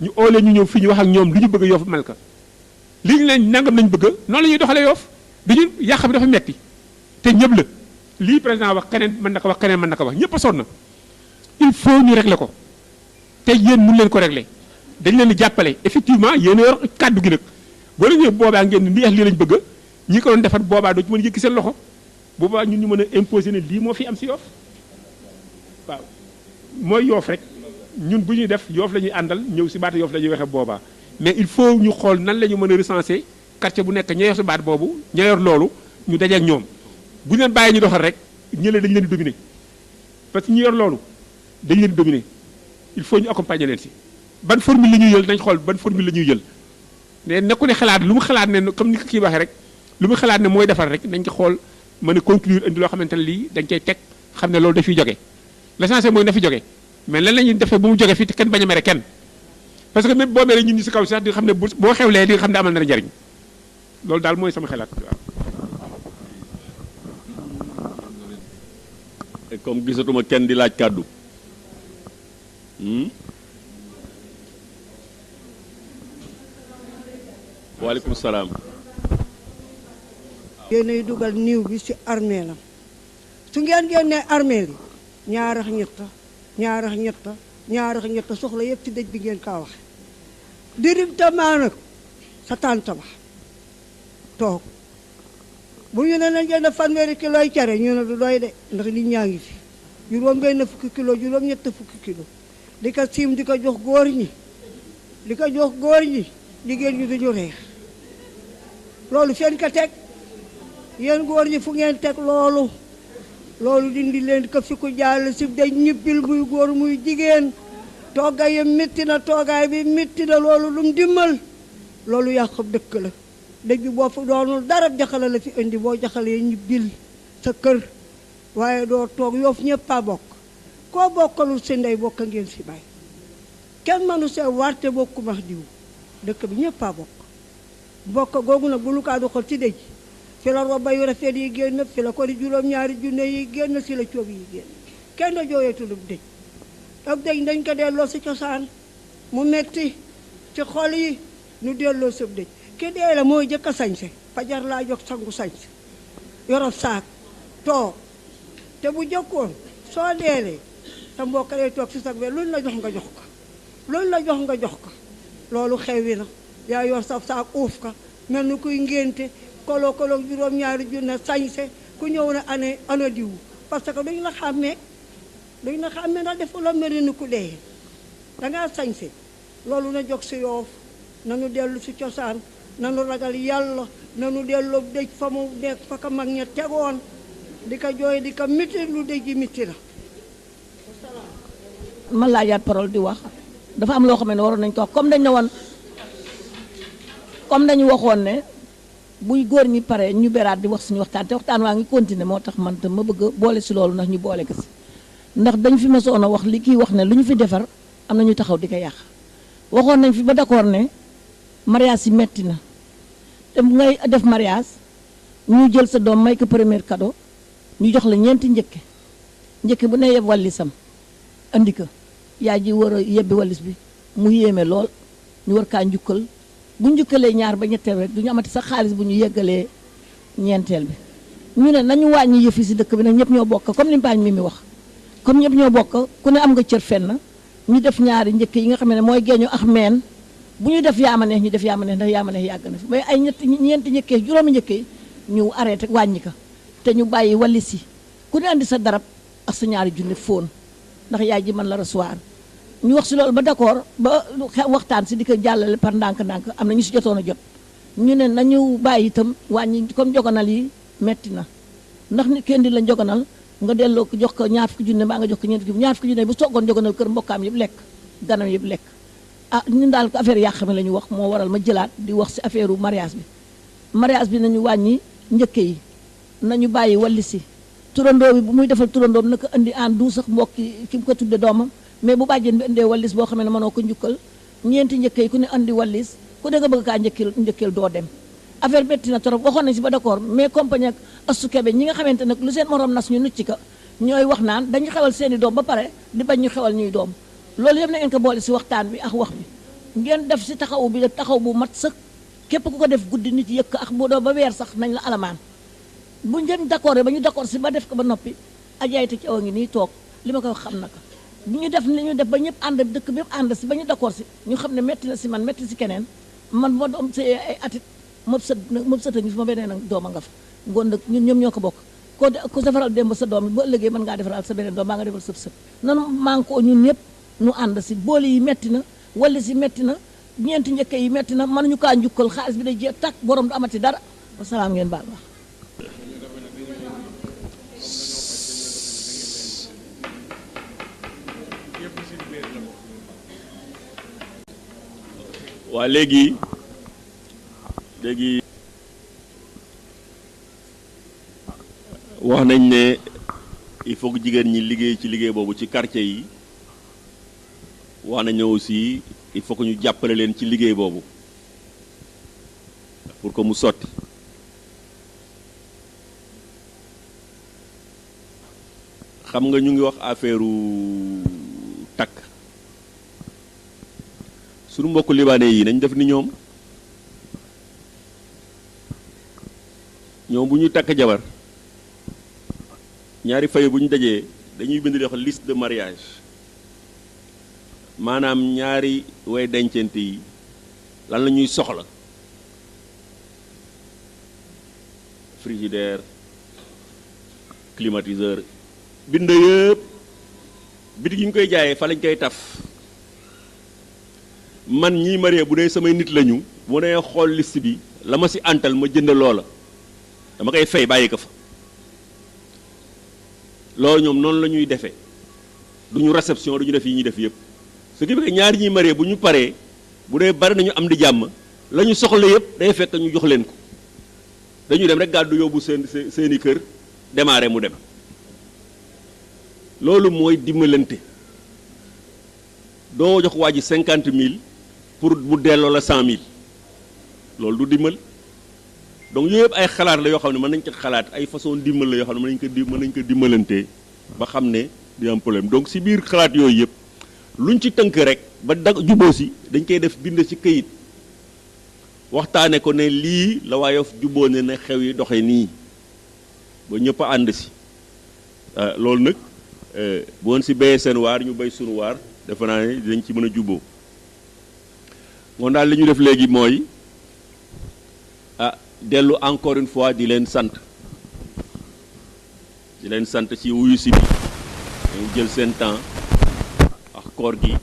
ñu oo leen ñu ñëw fii ñu wax ak ñoom lu ñu bëgg Yoof mel ka li ñu leen nangam lañ bëgg noonu la ñuy doxalee Yoof dañu yàq bi dafa metti te ñëpp la lii président wax keneen mën na ko wax keneen mën na ko wax ñëpp a sonn il faut ñu régler ko te yéen mun leen ko régler dañ leen di jàppale effectivement yéen a yor kàddu gi nag boo la ñëwee boobaa ngeen ni lii lañ bëgg ñi ko doon defar boobaa doo ci mën a yëkki seen loxo boobaa ñun ñu mën a imposer ne lii moo fi am si Yoof waaw mooy Yoof rek ñun bu ñuy def Yoof la ñuy àndal ñëw si baat Yoof la ñuy waxe boobaa mais il faut ñu xool nan la ñu mën a recenser quartier bu nekk ña yor si baat boobu ña yor loolu ñu dajeek ñoom bu ñu leen bàyyee ñu doxal rek ñële dañ leen di dominer parce que ñu yor loolu dañ leen di dominer il faut ñu accompagner leen si ban formule la ñuy jël nañ xool ban formule la ñuy jël mais nekku ne xalaat lu mu xalaat ne comme ni ko kii waxee rek lu mu xalaat ne mooy defar rek nañ ko xool mën a conclure indi loo xamante ne lii dañ koy teg xam ne loolu dafiy jóge l'essentiel mooy na fi jóge mais lan la ñuy defee bu mu jóge fii te kenn bañ a mere kenn parce que même boo meree ñun ñi si kaw sax di xam ne boo xewlee di nga xam ne amal na njariñ loolu daal mooy sama xalaat waaw. comme gisatuma kenn di laaj kàddu waaleykum salaam. yéenay dugal niiw bi ci armeelam su ngeen génnee armeel yi ñaarax ñetta soxla yëpp ci dëj bi ngeen kaa waxe dirim tamaa nag sa tànta ba toog bu ñu ne nañ génn fanweeri kiloy cere ñu ne du doy de ndax nit ñaa ngi fi juróom benn fukki kilo juróom ñett fukki kilo di ko siim di ko jox góor ñi jigéen ñi duñu reex loolu feen ko teg yéen góor ñi fu ngeen teg loolu dindi leen ko fi ku jàll si day ñibbil muy góor muy jigéen toogaay yi métti na toogaay bi métti na loolu lum dimmal loolu yàq dëkk la dëj bi boo fa doonul dara jaxala la fi indi boo jaxalee ñibbil sa kër waaye doo toog Yoff ñëpp a bokk koo bokkalul si ndey bokk ngeen si bay kenn mënu see warte bokku max diw dëkk bi ñëpp a bokk googu nag bu lu kaa doxal ci dëj fi la roba yu rafet yi génn fi la ko di juróom-ñaari junne yi génn si la coob yi génn kenn da jooyeetul ab dëj dañ ko delloo si cosaan mu metti ci xol yi nu delloo sab dëj ki dee la mooy jëkk a sañse fajar laa jox sangu sañse yorob saak toog te bu jëkkoon soo deelee sa mbokk lay toog si sag we luñ la jox nga jox ko loolu xewwi na yaa yor sa saak uuf ka mel ni kuy ngénte kolo juróom-ñaari junne sañse ku ñëw na ana diw parce que duñ la xàmmee ndax defu la mel ni ku dee dangaa sañse loolu na jóg si Yoff nanu dellu si cosaan nanu ragal yàlla nanu dellu dëj fa mu nekk fa ka mag ña tegoon di ko jooy di ko miti lu dëj ji miti la ma laajaat parole di wax dafa am loo xam ne waroon nañ ko wax comme dañu waxoon ne buy góor ñi pare ñu beraat di wax suñu waxtaan te waxtaan waa ngi continuer moo tax man tam ma bëgg a boole si loolu ndax ñu boole ko si ndax dañ fi mësoon a wax li kii wax ne lu ñu fi defar am na ñu taxaw di ko yàq waxoon nañ fi ba d'accord ne mariage yi metti na te bu ngay def mariage ñu jël sa doom may ko premier cadeau ñu jox la ñeenti njëkke bu ne yeb wallisam andi ko yaay ji war a yebbi wallis bi mu yéeme lool ñu war kaa njukkal bu njukkalee ñaar ba ñetteel rek du ñu amati sax xaalis bu ñu yeggalee ñeenteel bi ñu ne nañu wàññi yëf yi si dëkk bi nag ñëpp ñoo bokk comme li mbaañ mi wax comme ñëpp ñoo bokk ku ne am nga cër fenn ñu def ñaari njëkk yi nga xam ne mooy geeñu ak meen bu ñu def yaama neex ñu def yaama neex ndax yaama neex yàgg na fi mais ay ñeenti njëkkee juróomi njëkkee ñu arrêté wàññi ko te ñu bàyyi wallis yi ku ne andi sa darab ak sa ñaari junne fóon ndax yaay ji mën la recevoir ñu wax si loolu ba d'accord ba waxtaan si di ko jàllale par ndànk-ndànk am na ñu si jotoon a jot ñu ne nañu bàyyi itam wàññi comme joganal yi metti na ndax nit kenn di la joganal nga delloo ko jox ko ñaar fukki junne mbaa nga jox ko ñaar fukki junne bu soogoon joganal kër mbokkaam yëpp lekk ganam yëpp lekk ah ñun daal ko affaire yàq mi la ñu wax moo waral ma jëlaat di wax si affaire mariage bi nañu wàññi njëkke yi nañu bàyyi walli si turandoo bi bu muy defal turandoom naka indi en du sax mbokki ki mu ko tudde doomam mais bu bàjjen bi indee wallis boo xam ne mënoo ko njukkal ñeenti njëkke yi ku ne andi wallis ku ne nga bëgg kaa njëkkeel doo dem affaire betti na trop waxoon nañ si ba d'accord mais compagnie ak Astou Kébé ñi nga xamante nag lu seen morom nas ñu nucci ka ñooy wax naan dañu xewal seeni doom ba pare di bañ ñu xewal ñuy doom loolu yëpp na ngeen ko boole si waxtaan bi ak wax bi ngeen def si taxaw bi taxaw bu mat sëkk képp ku ko def guddi nit yëkk ak bu doo ba weer sax nañ la alamaan bu ngeen d'accord ba ñu d'accord si ba def ko ba noppi ajaayte ci aw ngi nii toog li ma ko wax xam na ko bu ñu def li ñu def ba ñëpp ànd dëkk bi yëpp ànd si ba ñu d'accord si ñu xam ne metti na si man metti si keneen man moo doom si ay atit moom sët a ngi fi ma beneen nag doom a nga fa ngoon nag ñun ñoom ñoo ko bokk ko defaral démb sa doom ba ëllëgee mën ngaa defaral sa beneen doom baa nga defal sëb sëb nanu maa ko ñun ñëpp nu ànd si boole yi metti na walli si metti na ñeenti njëkke yi metti na mënuñu kaa njukkal xaalis bi day jeex takk borom du amati dara wasalaam ngeen baal wax waa léegi wax nañ ne il faut que jigéen ñi liggéey ci liggéey boobu ci quartier yi wax nañ ne aussi il faut que ñu jàppale leen ci liggéey boobu pour que mu sotti xam nga ñu ngi wax affaire takk suñu mbokku libanais yi nañ def ni ñoom bu ñuy takk jabar ñaari fay bu ñu dajee dañuy bind li wax liste de mariage maanaam ñaari way dencante yi lan la ñuy soxla frigidaire climatiseur bind yëpp bitig yi ñu koy jaayee fa lañ koy taf man ñii marié bu dee samay nit lañu bu ma nee xool liste bi la ma si antal ma jënd loola dama koy fay bàyyi ko fa loolu ñoom noonu la ñuy defee duñu réception duñu def yi ñuy def yëpp ce qui fait que ñaari ñuy marié bu ñu paree bu dee bari nañu am di jàmm la ñu soxla yëpp day fekk ñu jox leen ko dañuy dem rek gàddu yóbbu seeni kër démarré mu dem loolu mooy dimbalante doo jox waa ji 50 000 pour mu delloo la 100 000 loolu du dimbal donc yooyu yëpp ay xalaat la yoo xam ne mën nañ ko xalaat ay façon dimbal la yoo xam ne mën nañ ko dimbalante ba xam ne di am problème donc si biir xalaat yooyu yëpp luñ ci tënk rek ba juboo si dañ koy def bind ci këyit waxtaane ko ne lii la waa Yoff juboo ne ne xew yi doxe nii ba ñëpp a ànd si loolu nag bu woon si béyee seen waar ñu béy sunu waar defe naa ne dinañ ci mën a juboo moom daal li ñu def léegi mooy dellu encore une fois di leen sant ci wuyu si bi dañu jël seen temps ak koor gi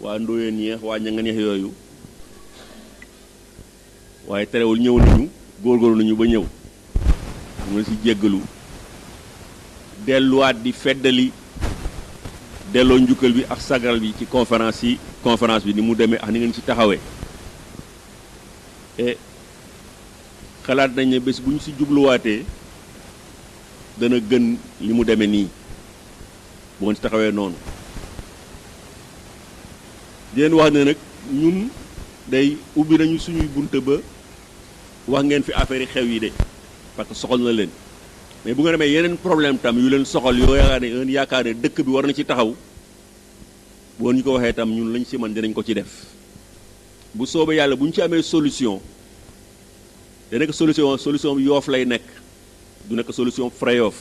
waa Ndoyeen ñeex waa ña nga neex yooyu waaye terewul ñëw nañu góorgóorlu nañu ba ñëw mu si jéggalu delluwaat di feddali delloo njukkal bi ak sagal bi ci conférence bi ni mu demee ak ni ngeen ci taxawee et xalaat nañ ne bés bu ñu si jubluwaatee dana gën li mu demee nii bu ngeen ci taxawee noonu di leen wax ne nag ñun day ubbi nañu suñuy bunte ba wax ngeen fi affaire yi xew yi de parce que soxal na leen mais bu nga demee yeneen problème tam yu leen soxal yoo yaakaar ne dëkk bi war na ci taxaw boo ñu ko waxee tam ñun lañ si man dinañ ko ci def bu soobee yàlla bu ñu ci amee solution da nekk solution bi Yoff lay nekk du nekk solution fra Yoff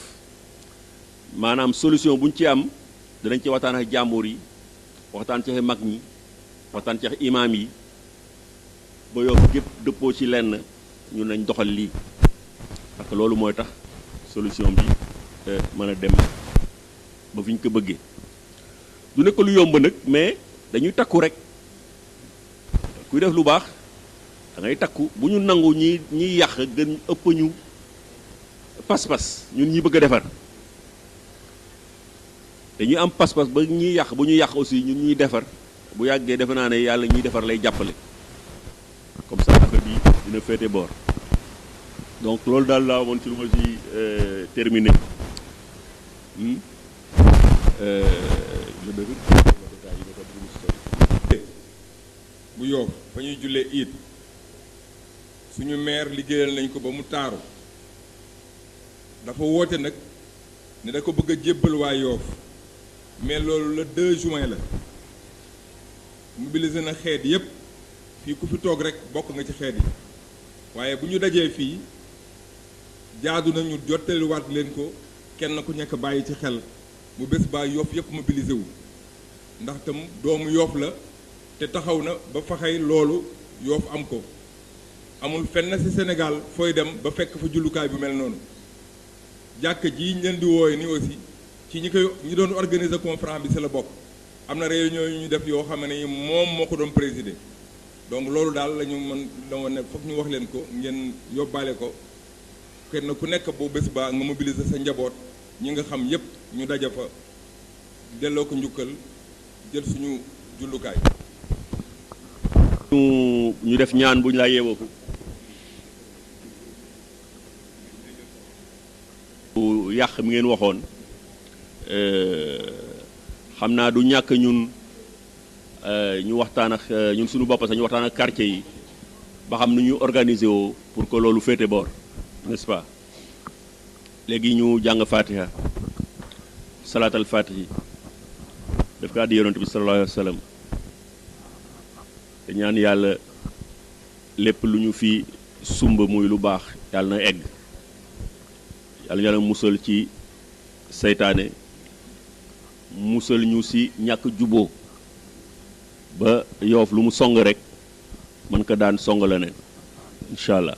maanaam solution bu ñu ci am danañ ci waxtaan ak jàmbur yi waxtaan ci mag ñi waxtaan ci imaam yi ba Yoff gépp dëppoo ci lenn ñun nañ doxal lii parce que loolu mooy tax solution bi mën a dem ba fi ñu ko bëggee du nekk lu yomb nag mais dañuy takku rek kuy def lu baax da ngay takku bu ñu nangu ñi yàq gën ëpp ñu pas-pas ñun ñi bëgg a defar dañuy am pas-pas ba ñiy yàq bu ñu yàq aussi ñun ñuy defar bu yàggee defe naa ne yàlla ñuy defar lay jàppale comme ça affaire bi dina féete boor donc loolu daal laa woon ci lu ma ci terminé bu Yoff fa ñuy jullee iid suñu maire liggéeyal nañ ko ba mu taaru dafa woote nag ne da ko bëgg a jébbal waa Yoff mais loolu le 2 juin la mobilisé na xeet yépp fii ku fi toog rek bokk nga ci xeet yi waaye bu ñu dajee fii jaadu nañu jottaliwaat leen ko kenn ku nekk bàyyi ci xel bu bés baa Yoff yépp mobilisé wu ndax tam doomu Yoff la te taxaw na ba faxay loolu Yoff am ko amul fenn ci Sénégal fooy dem ba fekk fa jullukaay bu mel noonu jàkk ji ñu leen di wooye ni aussi ci ñi doon organiser conférence bi ci la bokk am na réunion yu ñu def yoo xam ne moom moo ko doon présider donc loolu daal la ñu mën dama ne foog ñu wax leen ko ngeen yóbbaale ko kenn ku nekk bu bés ba nga mobiliser sa njaboot ñi nga xam yépp ñu daja fa delloo ko njukkal jël suñu jullukaay. ñu def ñaan bu ñu laa yeewoo ko yàq mi ngeen waxoon xam naa du ñàkk ñun ñu waxtaan ak ñun suñu bopp sax ñu waxtaan ak quartier yi ba xam nu ñu organiser woo pour que loolu féete boor n'est-ce pas léegi ñu jàng fatiha salaatal fatihi def ko addi yonent bi sallallahu alayhi wa sallam te ñaan yàlla lépp lu ñu fi sumba muy lu baax yàlla na egg yàlla yàlla musal ci seytaane musal ñu si ñàkk juboo ba Yoff lu mu song rek mën ko daan song la ne incha allah